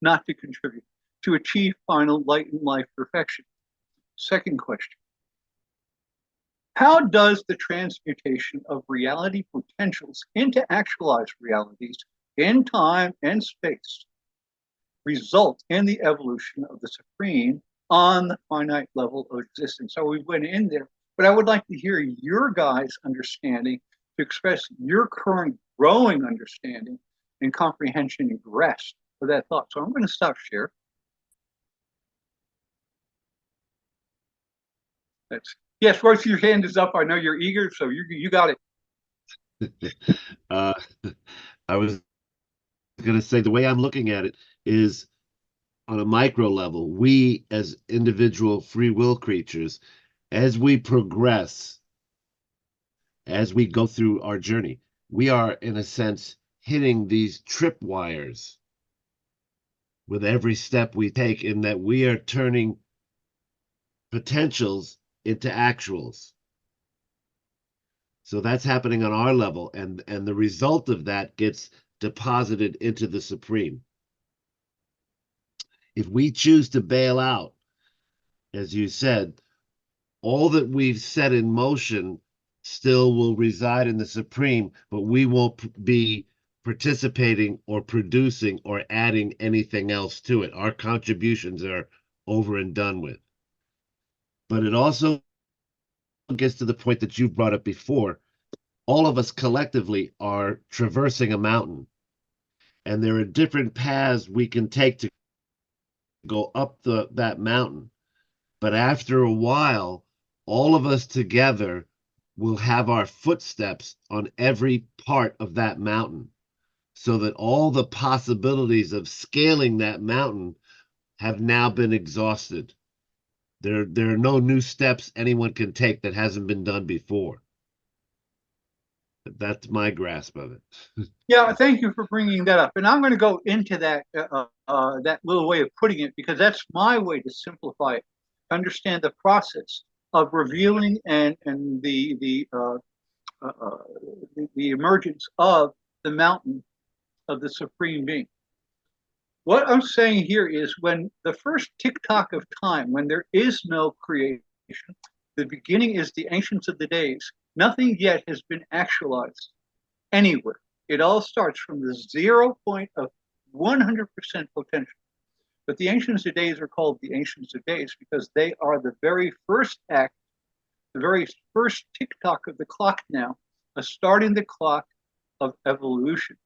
not to contribute, to achieve final light and life perfection? Second question. How does the transmutation of reality potentials into actualized realities in time and space result in the evolution of the supreme on the finite level of existence? So we went in there, but I would like to hear your guys' understanding, to express your current growing understanding and comprehension and grasp for that thought. So I'm going to stop share. Yes, Royce, your hand is up. I know you're eager, so you got it. I was going to say the way I'm looking at it is on a micro level. We as individual free will creatures, as we progress, as we go through our journey, we are in a sense hitting these tripwires with every step we take, in that we are turning potentials into actuals. So that's happening on our level, and the result of that gets deposited into the supreme. If we choose to bail out, as you said, all that we've set in motion still will reside in the supreme, but we won't be participating or producing or adding anything else to it. Our contributions are over and done with. But it also gets to the point that you brought up before. All of us collectively are traversing a mountain, and there are different paths we can take to go up that mountain. But after a while, all of us together will have our footsteps on every part of that mountain, so that all the possibilities of scaling that mountain have now been exhausted. There are no new steps anyone can take that hasn't been done before. That's my grasp of it. Yeah, thank you for bringing that up. And I'm going to go into that little way of putting it because that's my way to simplify it. Understand the process of revealing and the emergence of the mountain of the Supreme Being. What I'm saying here is when the first tick-tock of time, when there is no creation, the beginning is the ancients of the days, nothing yet has been actualized anywhere. It all starts from the 0 point of 100% potential. But the ancients of days are called the ancients of days because they are the very first act, the very first tick-tock of the clock now, starting the clock of evolution.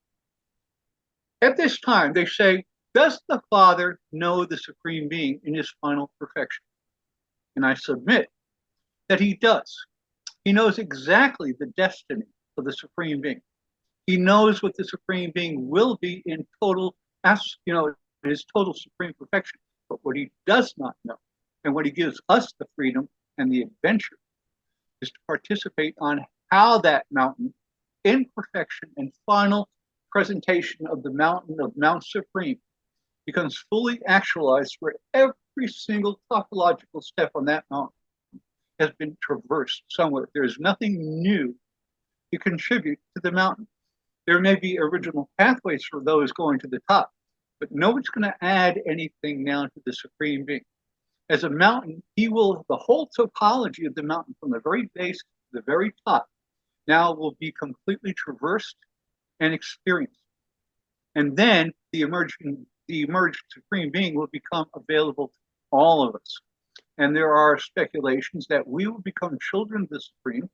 At this time, they say, does the Father know the Supreme Being in his final perfection? And I submit that he does. He knows exactly the destiny of the Supreme Being. He knows what the Supreme Being will be in total, his total supreme perfection. But what he does not know, and what he gives us the freedom and the adventure, is to participate on how that mountain, in perfection and final presentation of the mountain of Mount Supreme, becomes fully actualized where every single topological step on that mountain has been traversed somewhere. There is nothing new to contribute to the mountain. There may be original pathways for those going to the top, but no one's going to add anything now to the Supreme Being. As a mountain, the whole topology of the mountain from the very base to the very top now will be completely traversed and experienced. And then the emerged Supreme Being will become available to all of us. And there are speculations that we will become children of the Supreme.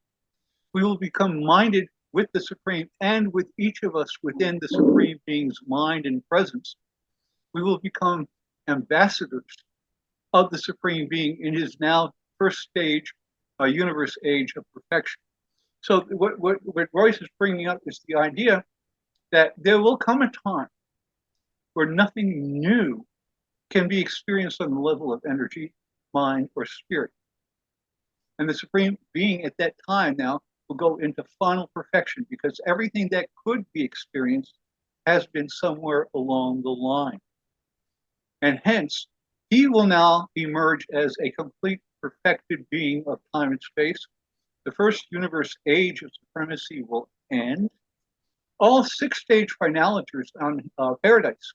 We will become minded with the Supreme and with each of us within the Supreme Being's mind and presence. We will become ambassadors of the Supreme Being in his now first stage, universe age of perfection. So what Royce is bringing up is the idea that there will come a time where nothing new can be experienced on the level of energy, mind, or spirit. And the Supreme Being at that time now will go into final perfection because everything that could be experienced has been somewhere along the line. And hence, he will now emerge as a complete perfected being of time and space. The first universe age of supremacy will end. All 6-stage finaliters on Paradise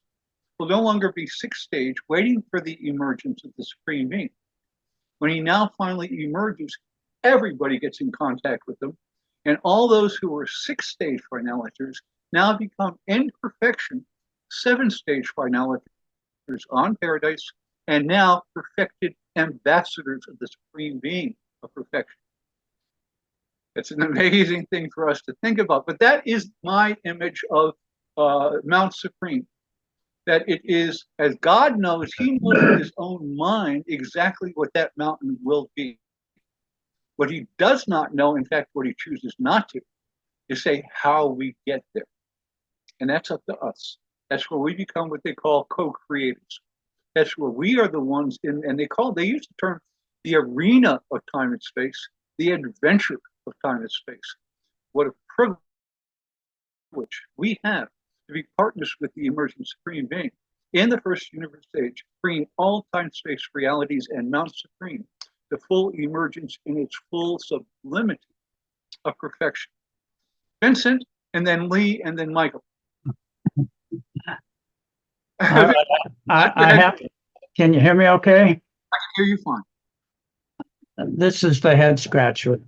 will no longer be 6-stage waiting for the emergence of the Supreme Being. When he now finally emerges, everybody gets in contact with them. And all those who were 6-stage finaliters now become in perfection 7-stage finaliters on Paradise and now perfected ambassadors of the Supreme Being of perfection. It's an amazing thing for us to think about. But that is my image of Mount Supreme. That it is, as God knows, he knows in his own mind exactly what that mountain will be. What he does not know, in fact, what he chooses not to, is say how we get there. And that's up to us. That's where we become what they call co-creators. That's where we are the ones in, and they use the term the arena of time and space, the adventure of time and space. What a privilege we have to be partners with the emerging Supreme Being in the first universe age, bringing all time-space realities and Mount Supreme to full emergence in its full sublimity of perfection. Vincent, and then Lee, and then Michael. I have. Can you hear me okay? I can hear you fine. This is the head scratcher.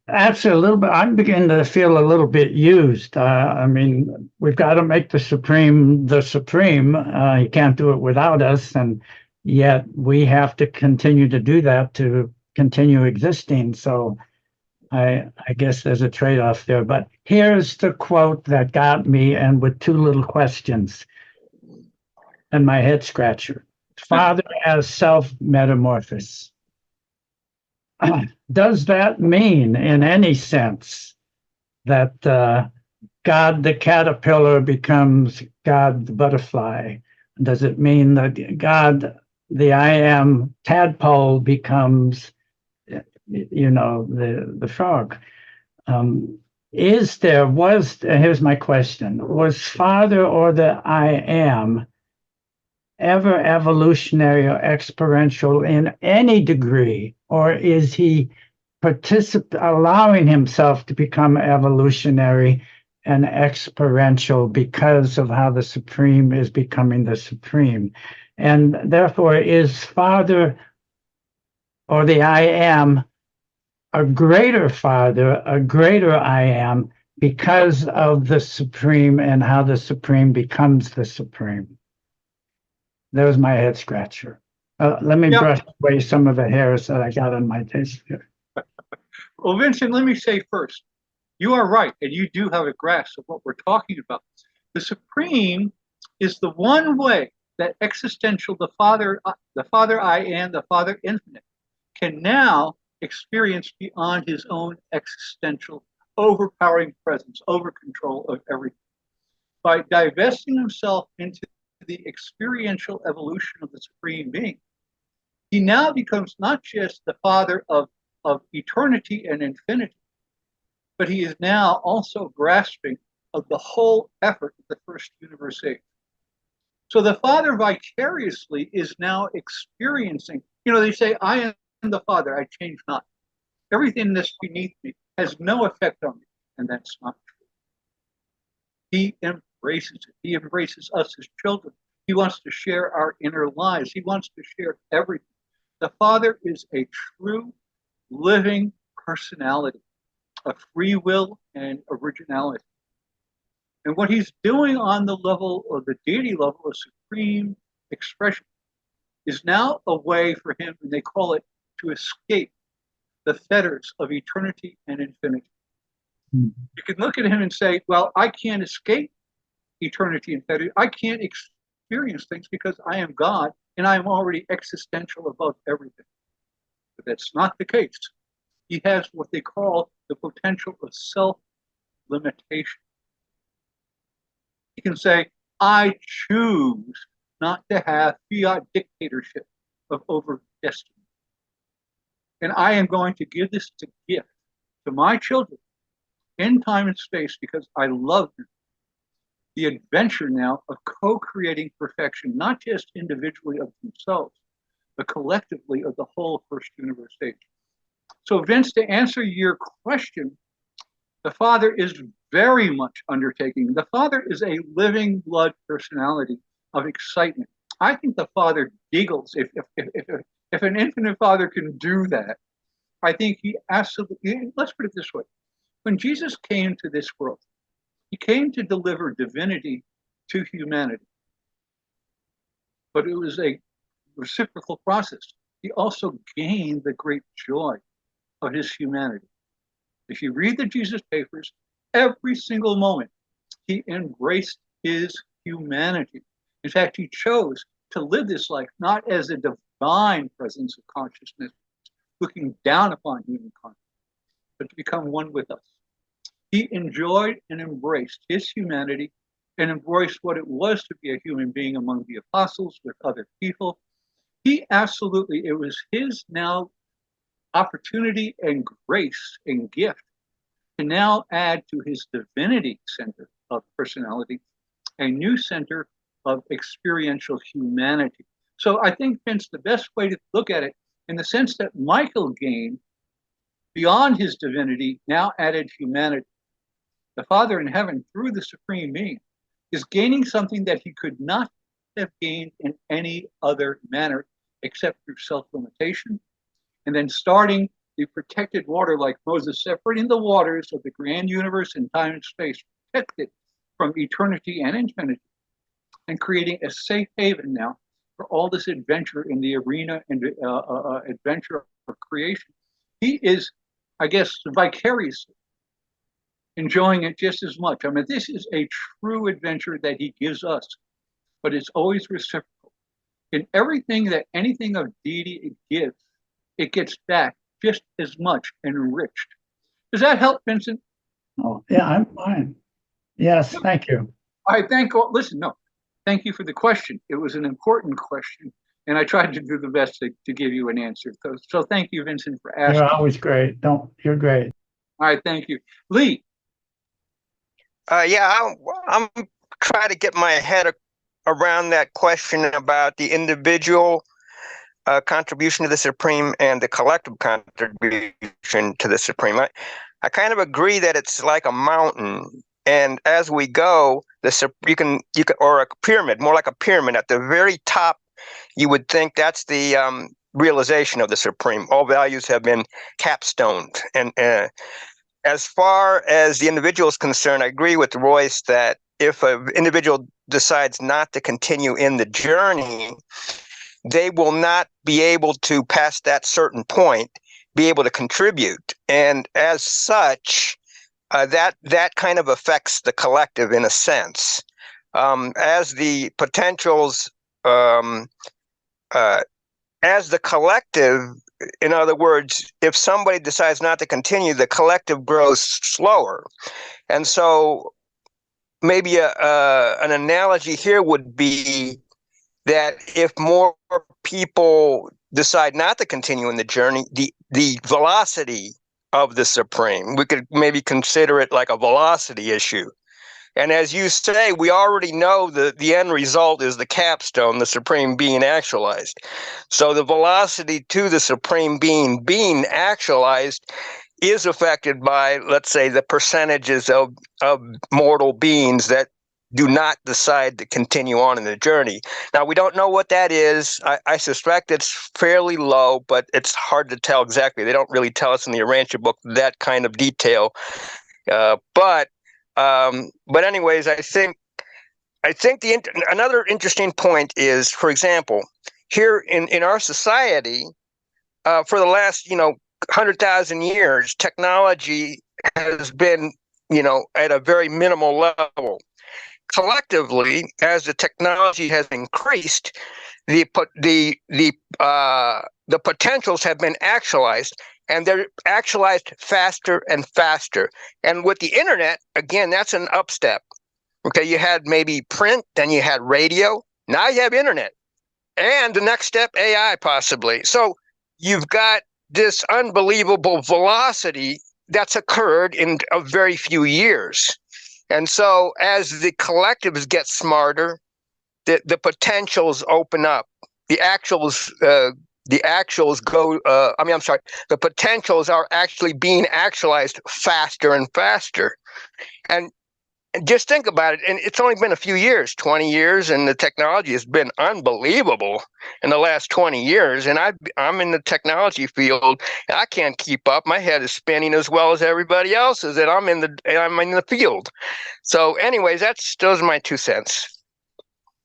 Actually, a little bit. I'm beginning to feel a little bit used. I mean, we've got to make the Supreme the Supreme. He can't do it without us, and yet we have to continue to do that to continue existing. So I guess there's a trade-off there. But here's the quote that got me, and with 2 little questions and my head scratcher. Father as self-metamorphosis. Does that mean, in any sense, that God the caterpillar becomes God the butterfly? Does it mean that God the I am tadpole becomes, the frog? Here's my question, was Father or the I am ever evolutionary or experiential in any degree, or is he allowing himself to become evolutionary and experiential because of how the Supreme is becoming the Supreme? And therefore, is Father or the I am a greater Father, a greater I am, because of the Supreme and how the Supreme becomes the Supreme? There's my head scratcher. Let me Yep. brush away some of the hairs that I got on my face here. Well, Vincent, let me say first, you are right, and you do have a grasp of what we're talking about. The Supreme is the one way that existential, the Father I am, the Father infinite, can now experience beyond his own existential, overpowering presence, over control of everything. By divesting himself into the experiential evolution of the Supreme Being, he now becomes not just the Father of eternity and infinity, but he is now also grasping of the whole effort of the first universe age. So the Father vicariously is now experiencing, they say, I am the Father, I change not. Everything that's beneath me has no effect on me, and that's not true. He embraces it. He embraces us as children. He wants to share our inner lives. He wants to share everything. The Father is a true living personality of free will and originality. And what he's doing on the level of the deity level of supreme expression is now a way for him, and they call it, to escape the fetters of eternity and infinity. You can look at him and say, well, I can't escape eternity and fetters. I can't experience things because I am God and I am already existential above everything. But that's not the case. He has what they call the potential of self-limitation. He can say, I choose not to have fiat dictatorship of over destiny. And I am going to give this as a gift to my children in time and space because I love them. The adventure now of co-creating perfection, not just individually of themselves, but collectively of the whole first universe age. So, Vince, to answer your question, the Father is very much undertaking. The Father is a living blood personality of excitement. I think the Father giggles if an infinite Father can do that. I think he absolutely, let's put it this way. When Jesus came to this world, he came to deliver divinity to humanity. But it was a reciprocal process. He also gained the great joy of his humanity. If you read the Jesus papers, every single moment, he embraced his humanity. In fact, he chose to live this life not as a divine presence of consciousness, looking down upon human consciousness, but to become one with us. He enjoyed and embraced his humanity and embraced what it was to be a human being among the apostles with other people. He absolutely, it was his now opportunity and grace and gift to now add to his divinity center of personality a new center of experiential humanity. So I think, Vince, the best way to look at it, in the sense that Michael gained beyond his divinity, now added humanity. The Father in heaven, through the Supreme Being, is gaining something that he could not have gained in any other manner except through self-limitation, and then starting the protected water like Moses, separating the waters of the grand universe and time and space, protected from eternity and infinity, and creating a safe haven now for all this adventure in the arena and adventure of creation. He is, I guess, vicariously enjoying it just as much. I mean, this is a true adventure that he gives us, but it's always reciprocal. In everything that anything of deity it gives, it gets back just as much enriched. Does that help, Vincent? Oh, yeah, I'm fine. Yes, thank you. I thank, listen, no, thank you for the question. It was an important question, and I tried to do the best to give you an answer. So thank you, Vincent, for asking. You're always great. You're great. All right, thank you. Lee. Yeah, I'm trying to get my head around that question about the individual contribution to the Supreme and the collective contribution to the Supreme. I kind of agree that it's like a mountain, and as we go, you can or a pyramid, more like a pyramid. At the very top, you would think that's the realization of the Supreme. All values have been capstoned, and as far as the individual is concerned, I agree with Royce that if an individual decides not to continue in the journey, they will not be able to, past that certain point, be able to contribute. And as such, that kind of affects the collective in a sense. As the potentials, as the collective, in other words, if somebody decides not to continue, the collective grows slower. And so maybe an analogy here would be that if more people decide not to continue in the journey, the velocity of the Supreme, we could maybe consider it like a velocity issue. And as you say, we already know the end result is the capstone, the Supreme being actualized. So the velocity to the Supreme being actualized is affected by, let's say, the percentages of mortal beings that do not decide to continue on in the journey. Now, we don't know what that is. I suspect it's fairly low, but it's hard to tell exactly. They don't really tell us in the Urantia book that kind of detail. But anyways, I think another interesting point is, for example, here in our society, for the last 100,000 years, technology has been at a very minimal level. Collectively, as the technology has increased, the potentials have been actualized, and they're actualized faster and faster. And with the internet, again, that's an upstep. Okay, you had maybe print, then you had radio, now you have internet, and the next step, AI possibly. So you've got this unbelievable velocity that's occurred in a very few years. And so as the collectives get smarter, the potentials open up. The actuals go. The potentials are actually being actualized faster and faster. And just think about it. And it's only been a few years, 20 years, and the technology has been unbelievable in the last 20 years. And I'm in the technology field. And I can't keep up. My head is spinning as well as everybody else's, and I'm in the field. So, anyways, those are my 2 cents.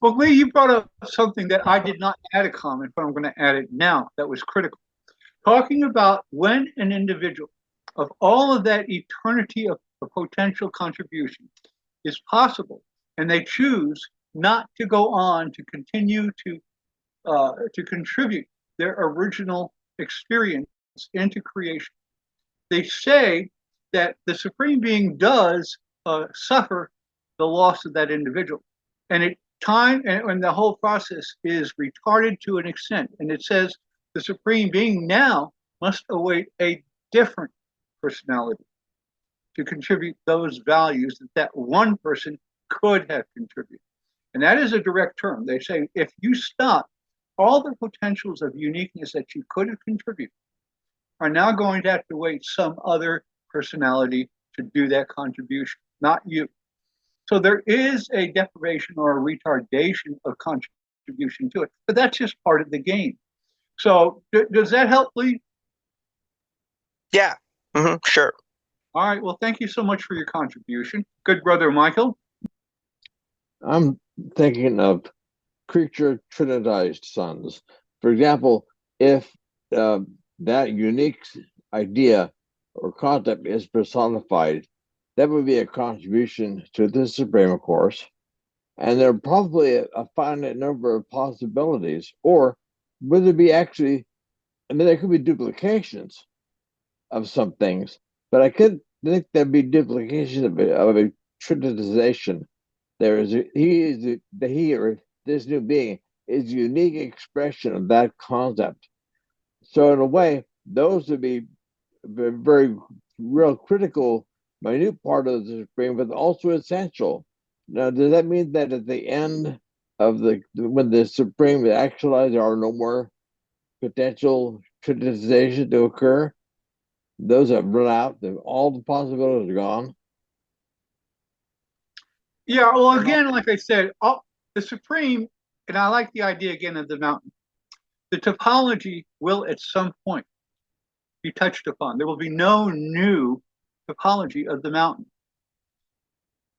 Well, Lee, you brought up something that I did not add a comment, but I'm going to add it now. That was critical. Talking about when an individual of all of that eternity of potential contribution is possible, and they choose not to go on to continue to contribute their original experience into creation. They say that the Supreme Being does suffer the loss of that individual, and and the whole process is retarded to an extent. And it says the Supreme Being now must await a different personality to contribute those values that one person could have contributed. And that is a direct term. They say if you stop, all the potentials of uniqueness that you could have contributed are now going to have to wait some other personality to do that contribution, not you. So there is a deprivation or a retardation of contribution to it, but that's just part of the game. So does that help, Lee? Yeah, sure. All right, well, thank you so much for your contribution. Good brother, Michael. I'm thinking of creature trinitized sons. For example, if that unique idea or concept is personified, that would be a contribution to the Supreme, of course. And there are probably a finite number of possibilities, or would there be actually, there could be duplications of some things, but I could think there'd be duplication of a trinitization. He or this new being is a unique expression of that concept. So in a way, those would be very real critical, minute part of the Supreme, but also essential. Now, does that mean that at the end of when the Supreme is actualized, there are no more potential synthesization to occur? Those have run out. All the possibilities are gone. Yeah, well, again, like I said, the Supreme, and I like the idea again of the mountain. The topology will at some point be touched upon. There will be no new topology of the mountain.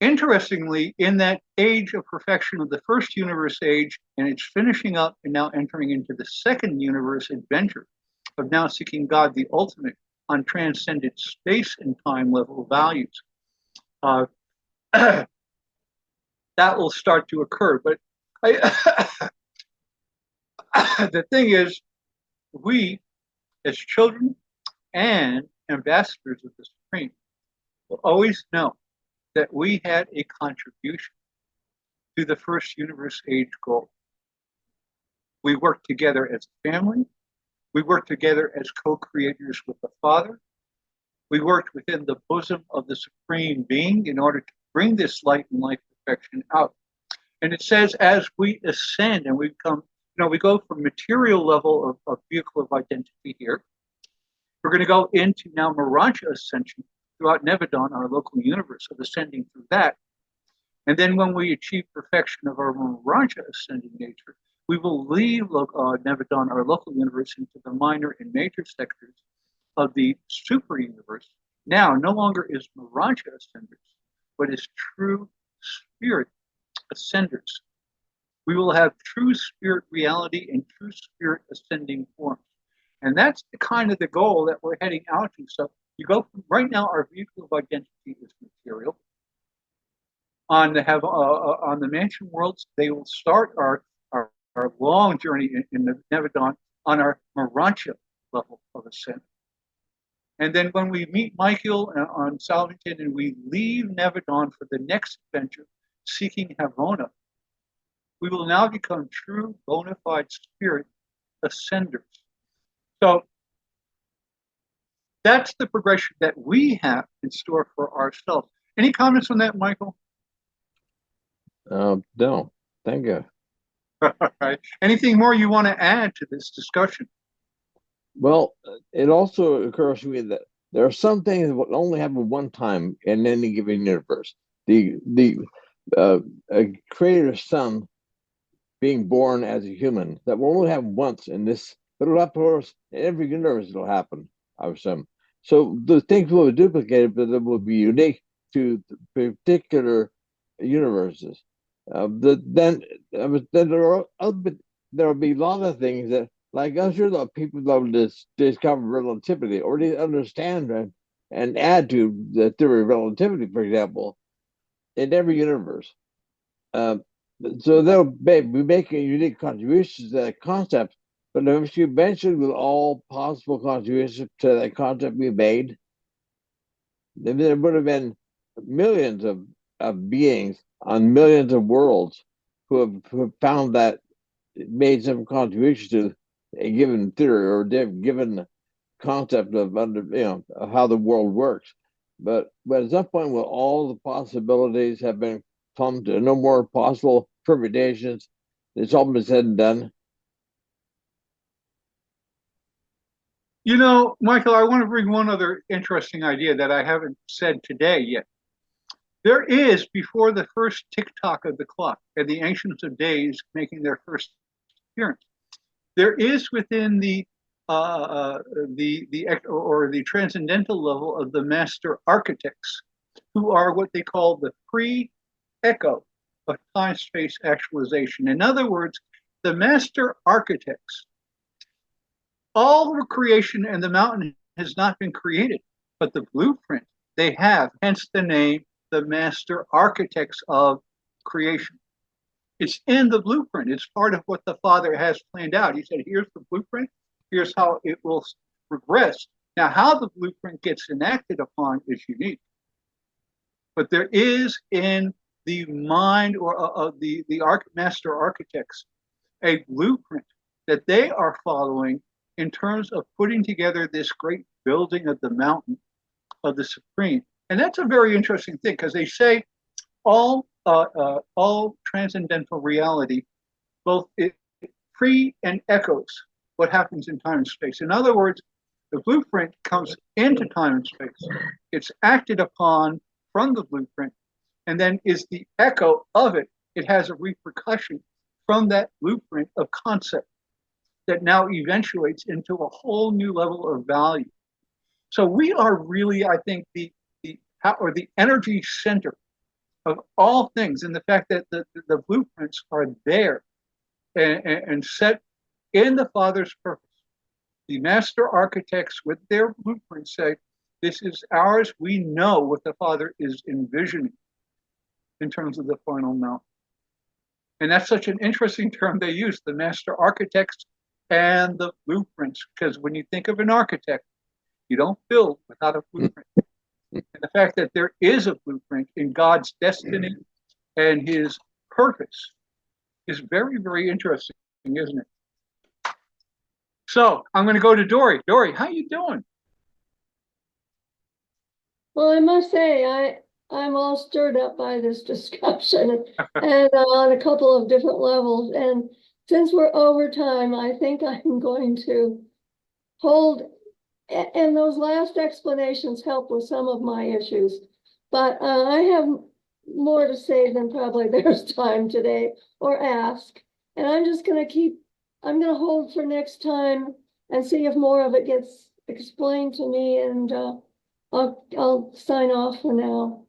Interestingly, in that age of perfection of the first universe age, and it's finishing up and now entering into the second universe adventure of now seeking God, the ultimate, on transcendent space and time level values. That will start to occur. But the thing is, we, as children and ambassadors of the Supreme, will always know that we had a contribution to the first universe age goal. We worked together as a family. We worked together as co-creators with the Father. We worked within the bosom of the Supreme Being in order to bring this light and life perfection out. And it says, as we ascend and we come, we go from material level of vehicle of identity here. We're going to go into now Mirancha ascension throughout Nevadon, our local universe, of ascending through that. And then when we achieve perfection of our Mirancha ascending nature, we will leave Nevadon, our local universe, into the minor and major sectors of the super universe. Now, no longer is Mirancha ascenders, but is true spirit ascenders. We will have true spirit reality and true spirit ascending forms. And that's the kind of the goal that we're heading out to. So you go from, right now, our vehicle of identity is material. On the mansion worlds, they will start our long journey in the Nevadon on our Mirancha level of ascent. And then when we meet Michael on Salvington and we leave Nevadon for the next adventure, seeking Havona, we will now become true bona fide spirit ascenders. So that's the progression that we have in store for ourselves. Any comments on that, Michael? No, thank you. All right. Anything more you want to add to this discussion? Well, it also occurs to me that there are some things that will only happen one time in any given universe. The creator's son being born as a human, that will only happen once in this, but it'll happen for us in every universe. It'll happen, I assume. So the things will be duplicated, but it will be unique to particular universes. Then there will be a lot of things that, like I'm sure that people love to discover relativity or to understand and add to the theory of relativity, for example, in every universe. So they'll be making unique contributions to that concept, but eventually with all possible contributions to that concept we made, there would have been millions of beings on millions of worlds who have found that made some contribution to a given theory or a given concept of of how the world works. But at some point, will all the possibilities have been plumbed to no more possible permutations? It's all been said and done. Michael, I want to bring one other interesting idea that I haven't said today yet. There is, before the first tick-tock of the clock and the Ancients of Days making their first appearance, there is within the transcendental level of the master architects, who are what they call the pre-echo of time-space actualization. In other words, the master architects, all the creation and the mountain has not been created, but the blueprint they have, hence the name, the master architects of creation. It's in the blueprint. It's part of what the Father has planned out. He said, here's the blueprint. Here's how it will progress. Now, how the blueprint gets enacted upon is unique. But there is in the mind of the master architects a blueprint that they are following in terms of putting together this great building of the mountain of the Supreme. And that's a very interesting thing because they say all transcendental reality both it pre and echoes what happens in time and space. In other words, the blueprint comes into time and space. It's acted upon from the blueprint and then is the echo of it. It has a repercussion from that blueprint of concept that now eventuates into a whole new level of value. So we are really, I think, the energy center of all things, and the fact that the blueprints are there and set in the Father's purpose. The master architects with their blueprints say, this is ours. We know what the Father is envisioning in terms of the final mount. And that's such an interesting term they use, the master architects and the blueprints, because when you think of an architect, you don't build without a blueprint. And the fact that there is a blueprint in God's destiny and his purpose is very, very interesting, isn't it? So I'm going to go to Dory. Dory, how you doing? Well, I must say, I'm all stirred up by this discussion and on a couple of different levels. And since we're over time, I think I'm going to hold, and those last explanations help with some of my issues. But I have more to say than probably there's time today or ask. And I'm just going to I'm going to hold for next time and see if more of it gets explained to me, and I'll sign off for now.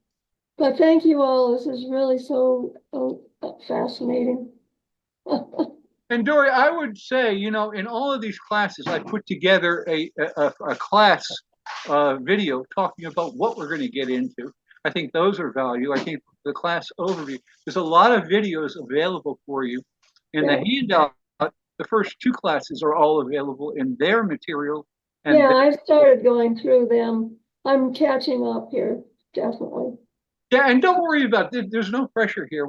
But thank you all. This is really so fascinating. And Dory, I would say, in all of these classes, I put together a class video talking about what we're going to get into. I think those are value. I think the class overview, there's a lot of videos available for you. In the handout, the first two classes are all available in their material. And yeah, I've started going through them. I'm catching up here, definitely. Yeah, and don't worry about it. There's no pressure here.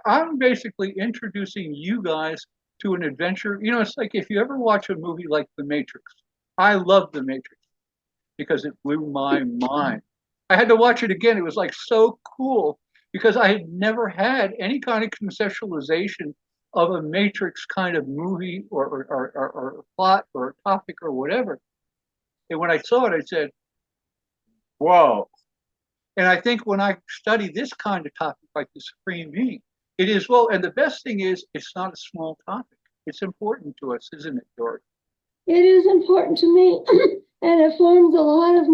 I'm basically introducing you guys to an adventure. It's like if you ever watch a movie like The Matrix. I love The Matrix because it blew my mind. I had to watch it again. It was like so cool because I had never had any kind of conceptualization of a Matrix kind of movie or plot or topic or whatever. And when I saw it, I said, whoa. And I think when I study this kind of topic like the Supreme Being, it is, well, and the best thing is it's not a small topic. It's important to us, isn't it, Dory? It is important to me. And it forms a lot of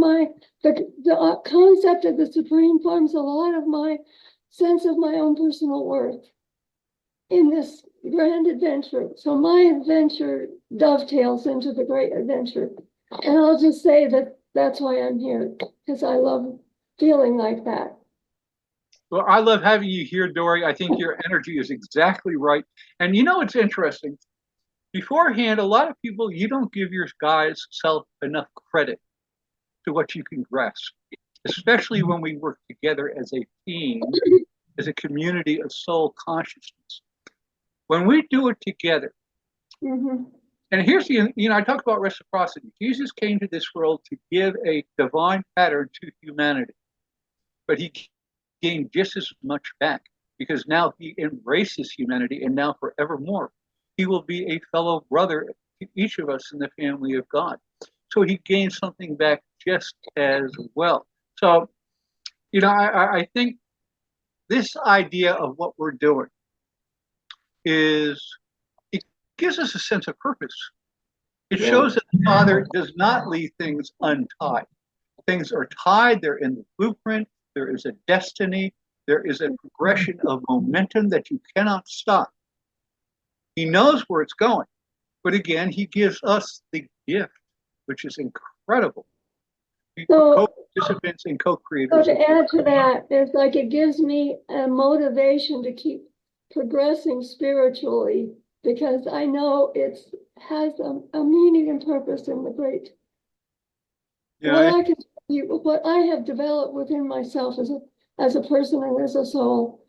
the concept of the Supreme forms a lot of my sense of my own personal worth in this grand adventure. So my adventure dovetails into the great adventure. And I'll just say that that's why I'm here, because I love feeling like that. Well, I love having you here, Dory. I think your energy is exactly right. And it's interesting. Beforehand, a lot of people, you don't give your guys self enough credit to what you can grasp, especially when we work together as a team, as a community of soul consciousness. When we do it together, and here's I talk about reciprocity. Jesus came to this world to give a divine pattern to humanity, but he gained just as much back because now he embraces humanity, and now forevermore, he will be a fellow brother to each of us in the family of God. So he gains something back just as well. So, I think this idea of what we're doing it gives us a sense of purpose. It shows that the Father does not leave things untied. Things are tied, they're in the blueprint, there is a destiny, there is a progression of momentum that you cannot stop. He knows where it's going, but again, he gives us the gift, which is incredible. So, co-participants and co-creators. So to add to that, it's like it gives me a motivation to keep progressing spiritually, because I know it has a meaning and purpose in the great. Yeah, What I have developed within myself as a person and as a soul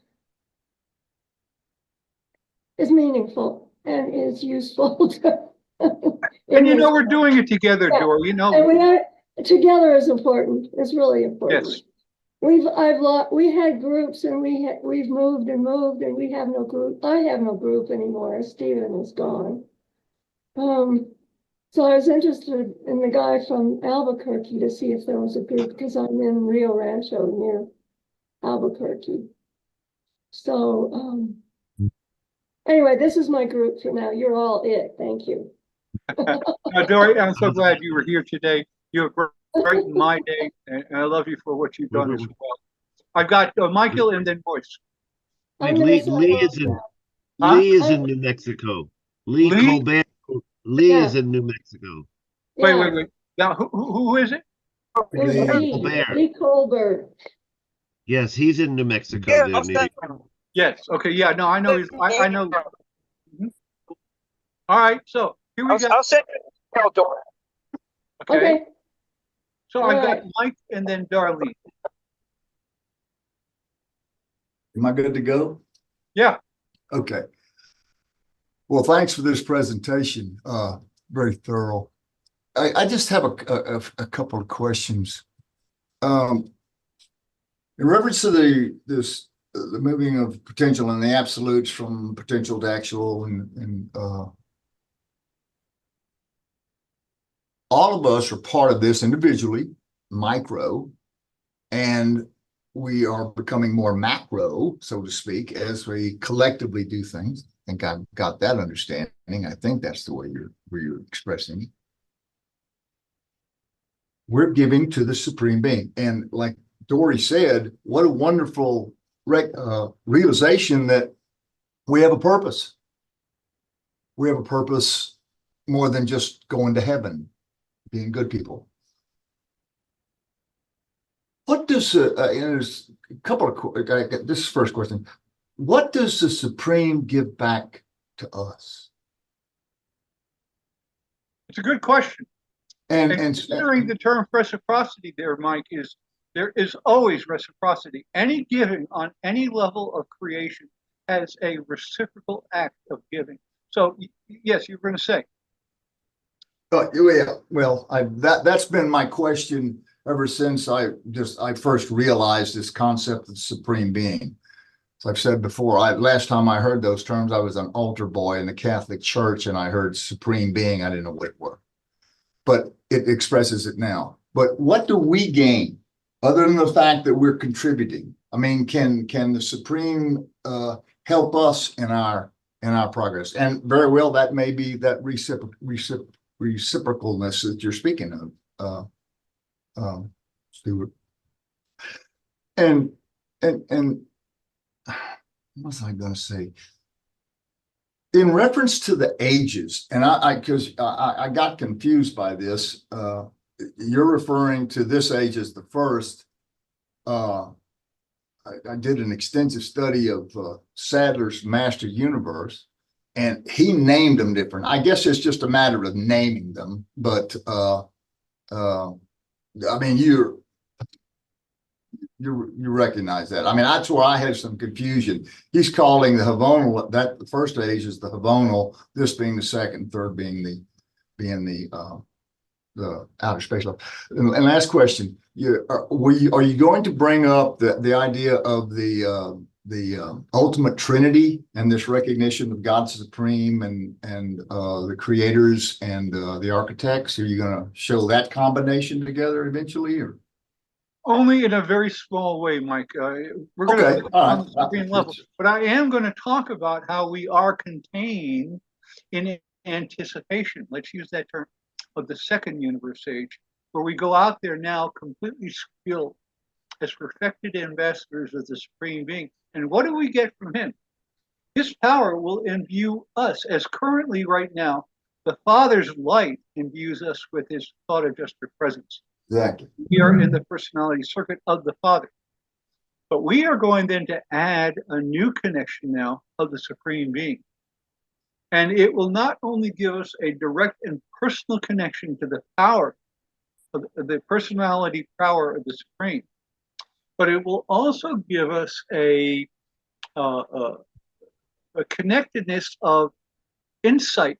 is meaningful and is useful. and we're doing it together, Dory. And together is important. It's really important. Yes. We had groups and we've moved and moved and we have no group. I have no group anymore. Stephen is gone. So I was interested in the guy from Albuquerque to see if there was a group because I'm in Rio Rancho near Albuquerque. So anyway, this is my group for now. You're all it. Thank you. Dory, I'm so glad you were here today. You have brightened my day, and I love you for what you've done as well. I've got Michael and then Boyce. I'm gonna Lee, sign Lee off is in now. Lee is I- in New Mexico. Lee Lee? Colbert. Lee Yeah. is in New Mexico. Wait, Yeah, wait, wait. Now, who is it? it was Lee Colbert. Lee Colbert. Yes, he's in New Mexico. Yeah, There, I'll near say- Yes. Okay. Yeah. No, I know he's. I know. Mhm. All right. So here we go. I'll say tell Dora. Okay. Okay, So all I've got right. Mike and then Darlene. Am I good to go? Yeah. Okay. Well, thanks for this presentation. Very thorough. I just have a couple of questions. In reference to the moving of potential and the absolutes from potential to actual, and all of us are part of this individually, micro, and we are becoming more macro, so to speak, as we collectively do things. I think I've got that understanding. I think that's the way you're expressing it. We're giving to the Supreme Being. And like Dory said, what a wonderful realization that we have a purpose. We have a purpose more than just going to heaven, being good people. What does there's a couple of this is the first question. What does the Supreme give back to us? It's a good question. And Considering the term reciprocity there, Mike, there is always reciprocity. Any giving on any level of creation has a reciprocal act of giving. So yes, you're going to say. yeah, well, that's been my question ever since I first realized this concept of Supreme Being. As I've said before, last time I heard those terms, I was an altar boy in the Catholic Church, and I heard Supreme Being. I didn't know what it was, but it expresses it now. But what do we gain other than the fact that we're contributing? I mean, can the Supreme help us in our progress? And very well, that may be that reciprocalness that you're speaking of, Stuart. And what was I going to say? In reference to the ages, and because I got confused by this, you're referring to this age as the first. I did an extensive study of Sadler's Master Universe, and he named them different. I guess it's just a matter of naming them, but I mean, you recognize that. I mean, that's where I had some confusion. He's calling the Havonal, that the first age is the Havonal, this being the second, third being the outer space life. And last question, are you going to bring up the idea of the ultimate Trinity and this recognition of God Supreme and the creators and the architects? Are you going to show that combination together eventually, or? Only in a very small way, Mike. We're going Okay, to all on right. the Supreme level, but I am going to talk about how we are contained in anticipation. Let's use that term of the second universe age, where we go out there now completely skilled as perfected ambassadors of the Supreme Being. And what do we get from him? His power will imbue us, as currently right now, the Father's light imbues us with his thought adjuster presence. Exactly. We are in the personality circuit of the Father. But we are going then to add a new connection now of the Supreme Being. And it will not only give us a direct and personal connection to the power of the personality power of the Supreme, but it will also give us a connectedness of insight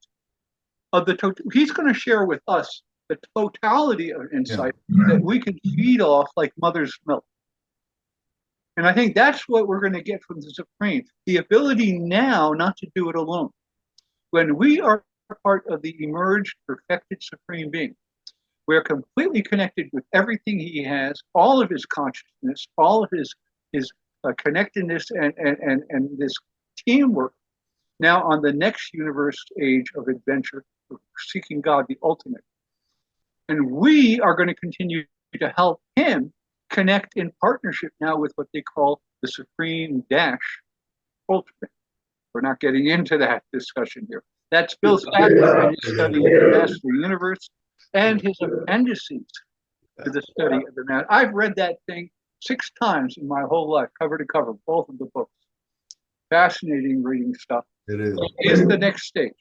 of the total. He's going to share with us the totality of insight that we can feed off like mother's milk. And I think that's what we're going to get from the Supreme, the ability now not to do it alone. When we are part of the emerged, perfected Supreme Being, we're completely connected with everything he has, all of his consciousness, all of his connectedness and this teamwork. Now on the next universe age of adventure, seeking God, the ultimate. And we are going to continue to help him connect in partnership now with what they call the Supreme Dash Ultimate. We're not getting into that discussion here. That's Bill Sadler and his study of the Master Universe and his appendices to the study of the Master. I've read that thing 6 times in my whole life, cover to cover, both of the books. Fascinating reading stuff. It is. It is the next stage.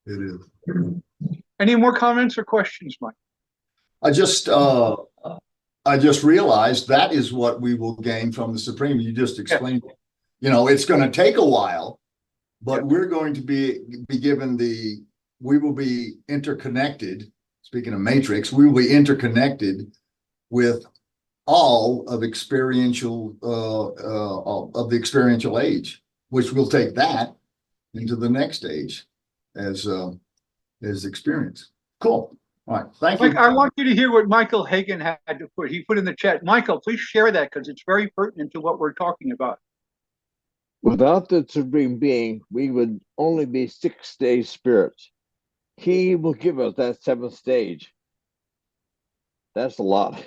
It is. Any more comments or questions, Mike? I just realized that is what we will gain from the Supreme. You just explained it. You know, it's going to take a while, but we're going to be given we will be interconnected. Speaking of matrix, we will be interconnected with all of experiential of the experiential age, which will take that into the next age as experience. Cool. All right. Thank you. Mike, I want you to hear what Michael Hagan had to put. He put in the chat. Michael, please share that because it's very pertinent to what we're talking about. Without the Supreme Being, we would only be 6-stage spirits. He will give us that 7th stage. That's a lot.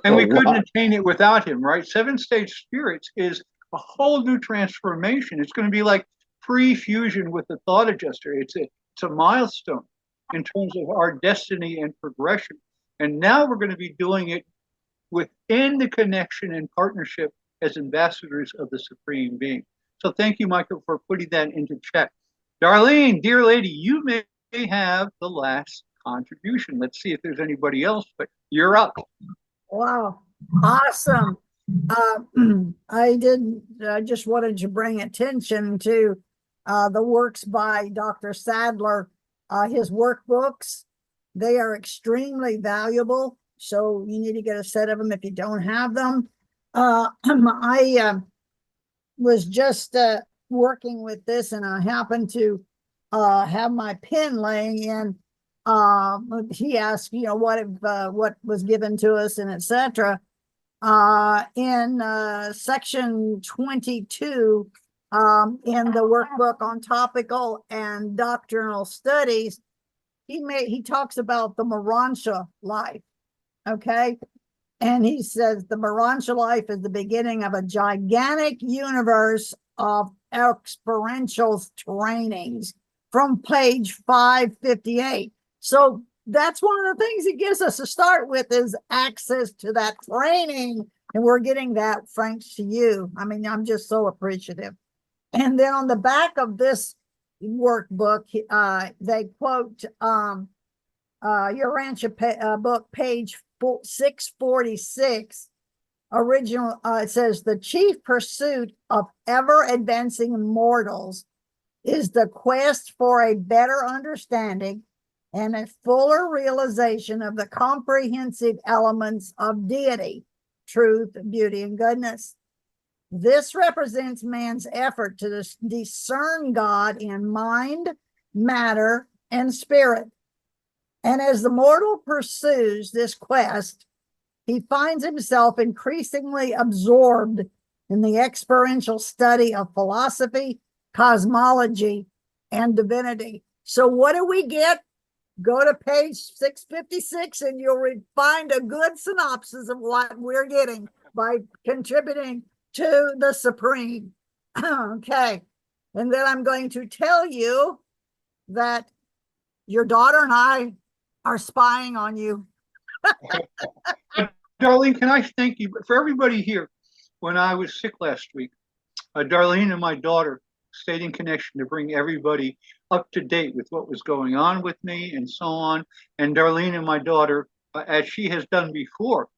And we couldn't attain it without him, right? 7-stage spirits is a whole new transformation. It's going to be like pre-fusion with the thought adjuster. It's a milestone in terms of our destiny and progression. And now we're going to be doing it within the connection and partnership as ambassadors of the Supreme Being. So thank you, Michael, for putting that into chat. Darlene, dear lady, you may have the last contribution. Let's see if there's anybody else, but you're up. Wow, awesome. I just wanted to bring attention to the works by Dr. Sadler, his workbooks. They are extremely valuable, so you need to get a set of them if you don't have them. I was just working with this, and I happened to have my pen laying in. He asked, you know, what was given to us and etc. In section 22 in the workbook on topical and doctrinal studies, he talks about the Morancha life. Okay. And he says the Morancha life is the beginning of a gigantic universe of experiential trainings from page 558. So that's one of the things he gives us to start with is access to that training. And we're getting that thanks to you. I mean, I'm just so appreciative. And then on the back of this workbook, they quote your Rancha book, page 646. Original, it says, the chief pursuit of ever advancing mortals is the quest for a better understanding and a fuller realization of the comprehensive elements of deity, truth, beauty, and goodness. This represents man's effort to discern God in mind, matter, and spirit. And as the mortal pursues this quest, he finds himself increasingly absorbed in the experiential study of philosophy, cosmology, and divinity. So what do we get? Go to page 656 and you'll find a good synopsis of what we're getting by contributing to the Supreme. Okay. And then I'm going to tell you that your daughter and I are spying on you. Darlene, can I thank you for everybody here? When I was sick last week, Darlene and my daughter stayed in connection to bring everybody up to date with what was going on with me and so on. And Darlene and my daughter, as she has done before,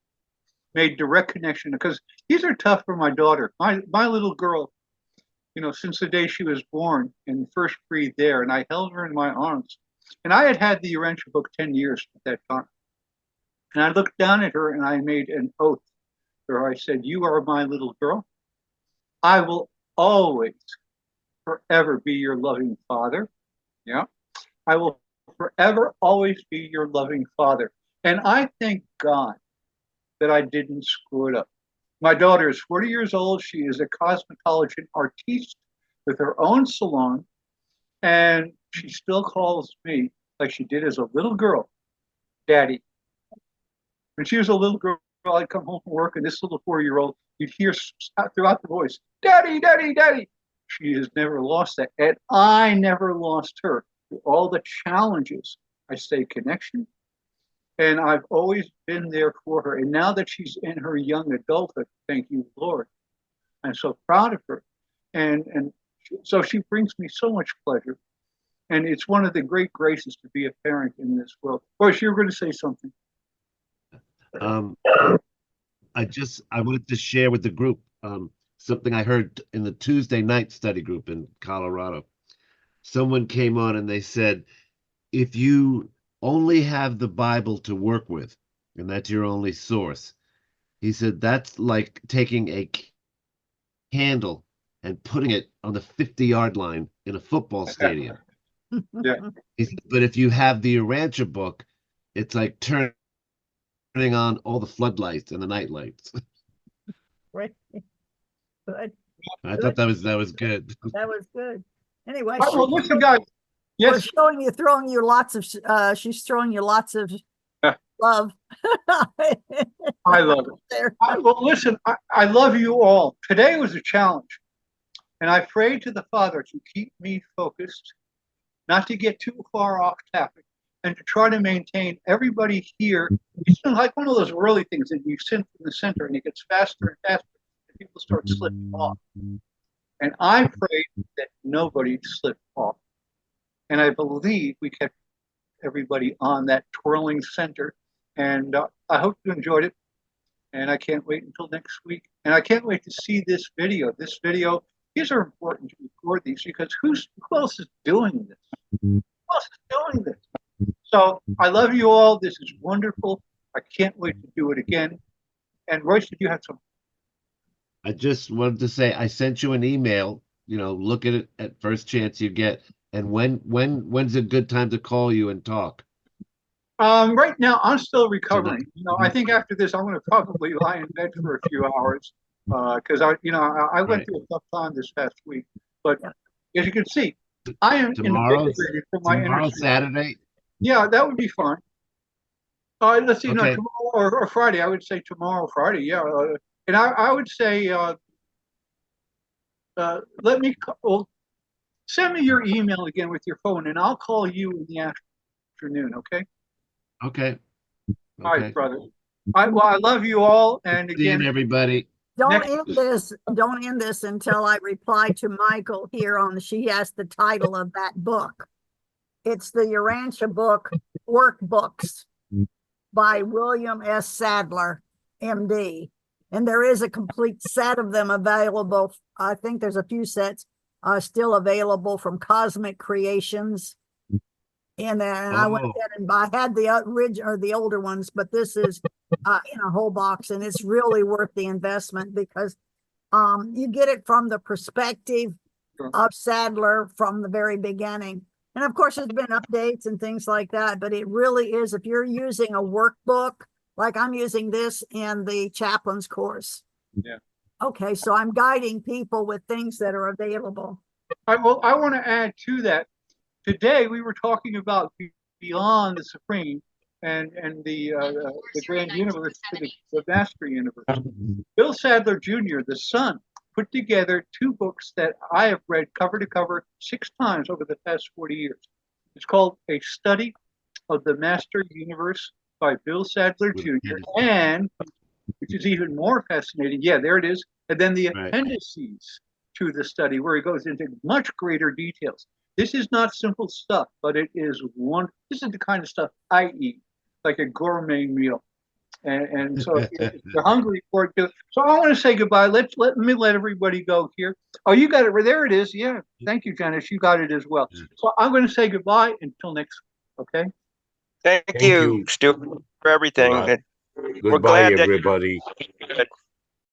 made direct connection because these are tough for my daughter. My little girl, you know, since the day she was born and first breathed there, and I held her in my arms. And I had the Urantia book 10 years at that time. And I looked down at her and I made an oath where I said, "You are my little girl. I will always, forever be your loving father." Yeah. I will forever always be your loving father. And I thank God that I didn't screw it up. My daughter is 40 years old. She is a cosmetology artiste with her own salon. And she still calls me, like she did as a little girl, Daddy. When she was a little girl, I'd come home from work, and this little 4-year-old, you'd hear throughout the voice, "Daddy, Daddy, Daddy." She has never lost that. And I never lost her. Through all the challenges, I stay connection. And I've always been there for her. And now that she's in her young adulthood, thank you, Lord, I'm so proud of her. And so she brings me so much pleasure. And it's one of the great graces to be a parent in this world. Boyce, you were going to say something. Um, I wanted to share with the group something I heard in the Tuesday night study group in Colorado. Someone came on and they said, if you only have the Bible to work with, and that's your only source, he said that's like taking a candle and putting it on the 50-yard line in a football stadium. Yeah. He said, but if you have the Urantia book, it's like turning on all the floodlights and the night lights. Right. Good. I thought that was good. That was good. Anyway, Well, listen, guys. we're Yes. showing you, throwing you lots of, she's throwing you lots of love. I love it. There. Well, listen, I love you all. Today was a challenge. And I prayed to the Father to keep me focused, not to get too far off topic, and to try to maintain everybody here. It's like one of those whirly things that you sit in the center and it gets faster and faster, and people start slipping off. And I prayed that nobody slipped off. And I believe we kept everybody on that twirling center. And I hope you enjoyed it. And I can't wait until next week. And I can't wait to see this video. These are important to record these because who else is doing this? Who else is doing this? So I love you all. This is wonderful. I can't wait to do it again. And Royce, did you have something? I just wanted to say I sent you an email. Look at it at first chance you get. And when's a good time to call you and talk? Right now, I'm still recovering. I think after this, I'm going to probably lie in bed for a few hours because I went through a tough time this past week. But as you can see, I am Tomorrow, for my tomorrow, Saturday. Yeah, that would be fine. Let's see, Okay. tomorrow or Friday. I would say tomorrow, Friday. Yeah, and I would say send me your email again with your phone, and I'll call you in the afternoon. Okay. Okay. All right, brother. I love you all, and again, seeing everybody. Don't end this until I reply to Michael here she has the title of that book. It's the Urantia book, Workbooks by William S. Sadler, MD. And there is a complete set of them available. I think there's a few sets still available from Cosmic Creations. And I went ahead and I had the original or the older ones, but this is in a whole box, and it's really worth the investment because you get it from the perspective of Sadler from the very beginning. And of course, there's been updates and things like that, but it really is, if you're using a workbook, like I'm using this in the chaplain's course. Yeah. Okay, so I'm guiding people with things that are available. I want to add to that. Today we were talking about beyond the supreme and the grand universe to the master universe. Bill Sadler Jr., the son, put together 2 books that I have read cover to cover 6 times over the past 40 years. It's called A Study of the Master Universe by Bill Sadler Jr. and, which is even more fascinating, there it is, and then the appendices to the study where he goes into much greater details. This is not simple stuff, but it is this is the kind of stuff I eat, like a gourmet meal. And so if you're hungry for it too. So I want to say goodbye. Let me let everybody go here. Oh, you got it. There it is. Yeah. Thank you, Janice. You got it as well. So I'm going to say goodbye until next week. Okay. Thank you, Stu. for everything. Goodbye. We're Goodbye, glad that everybody.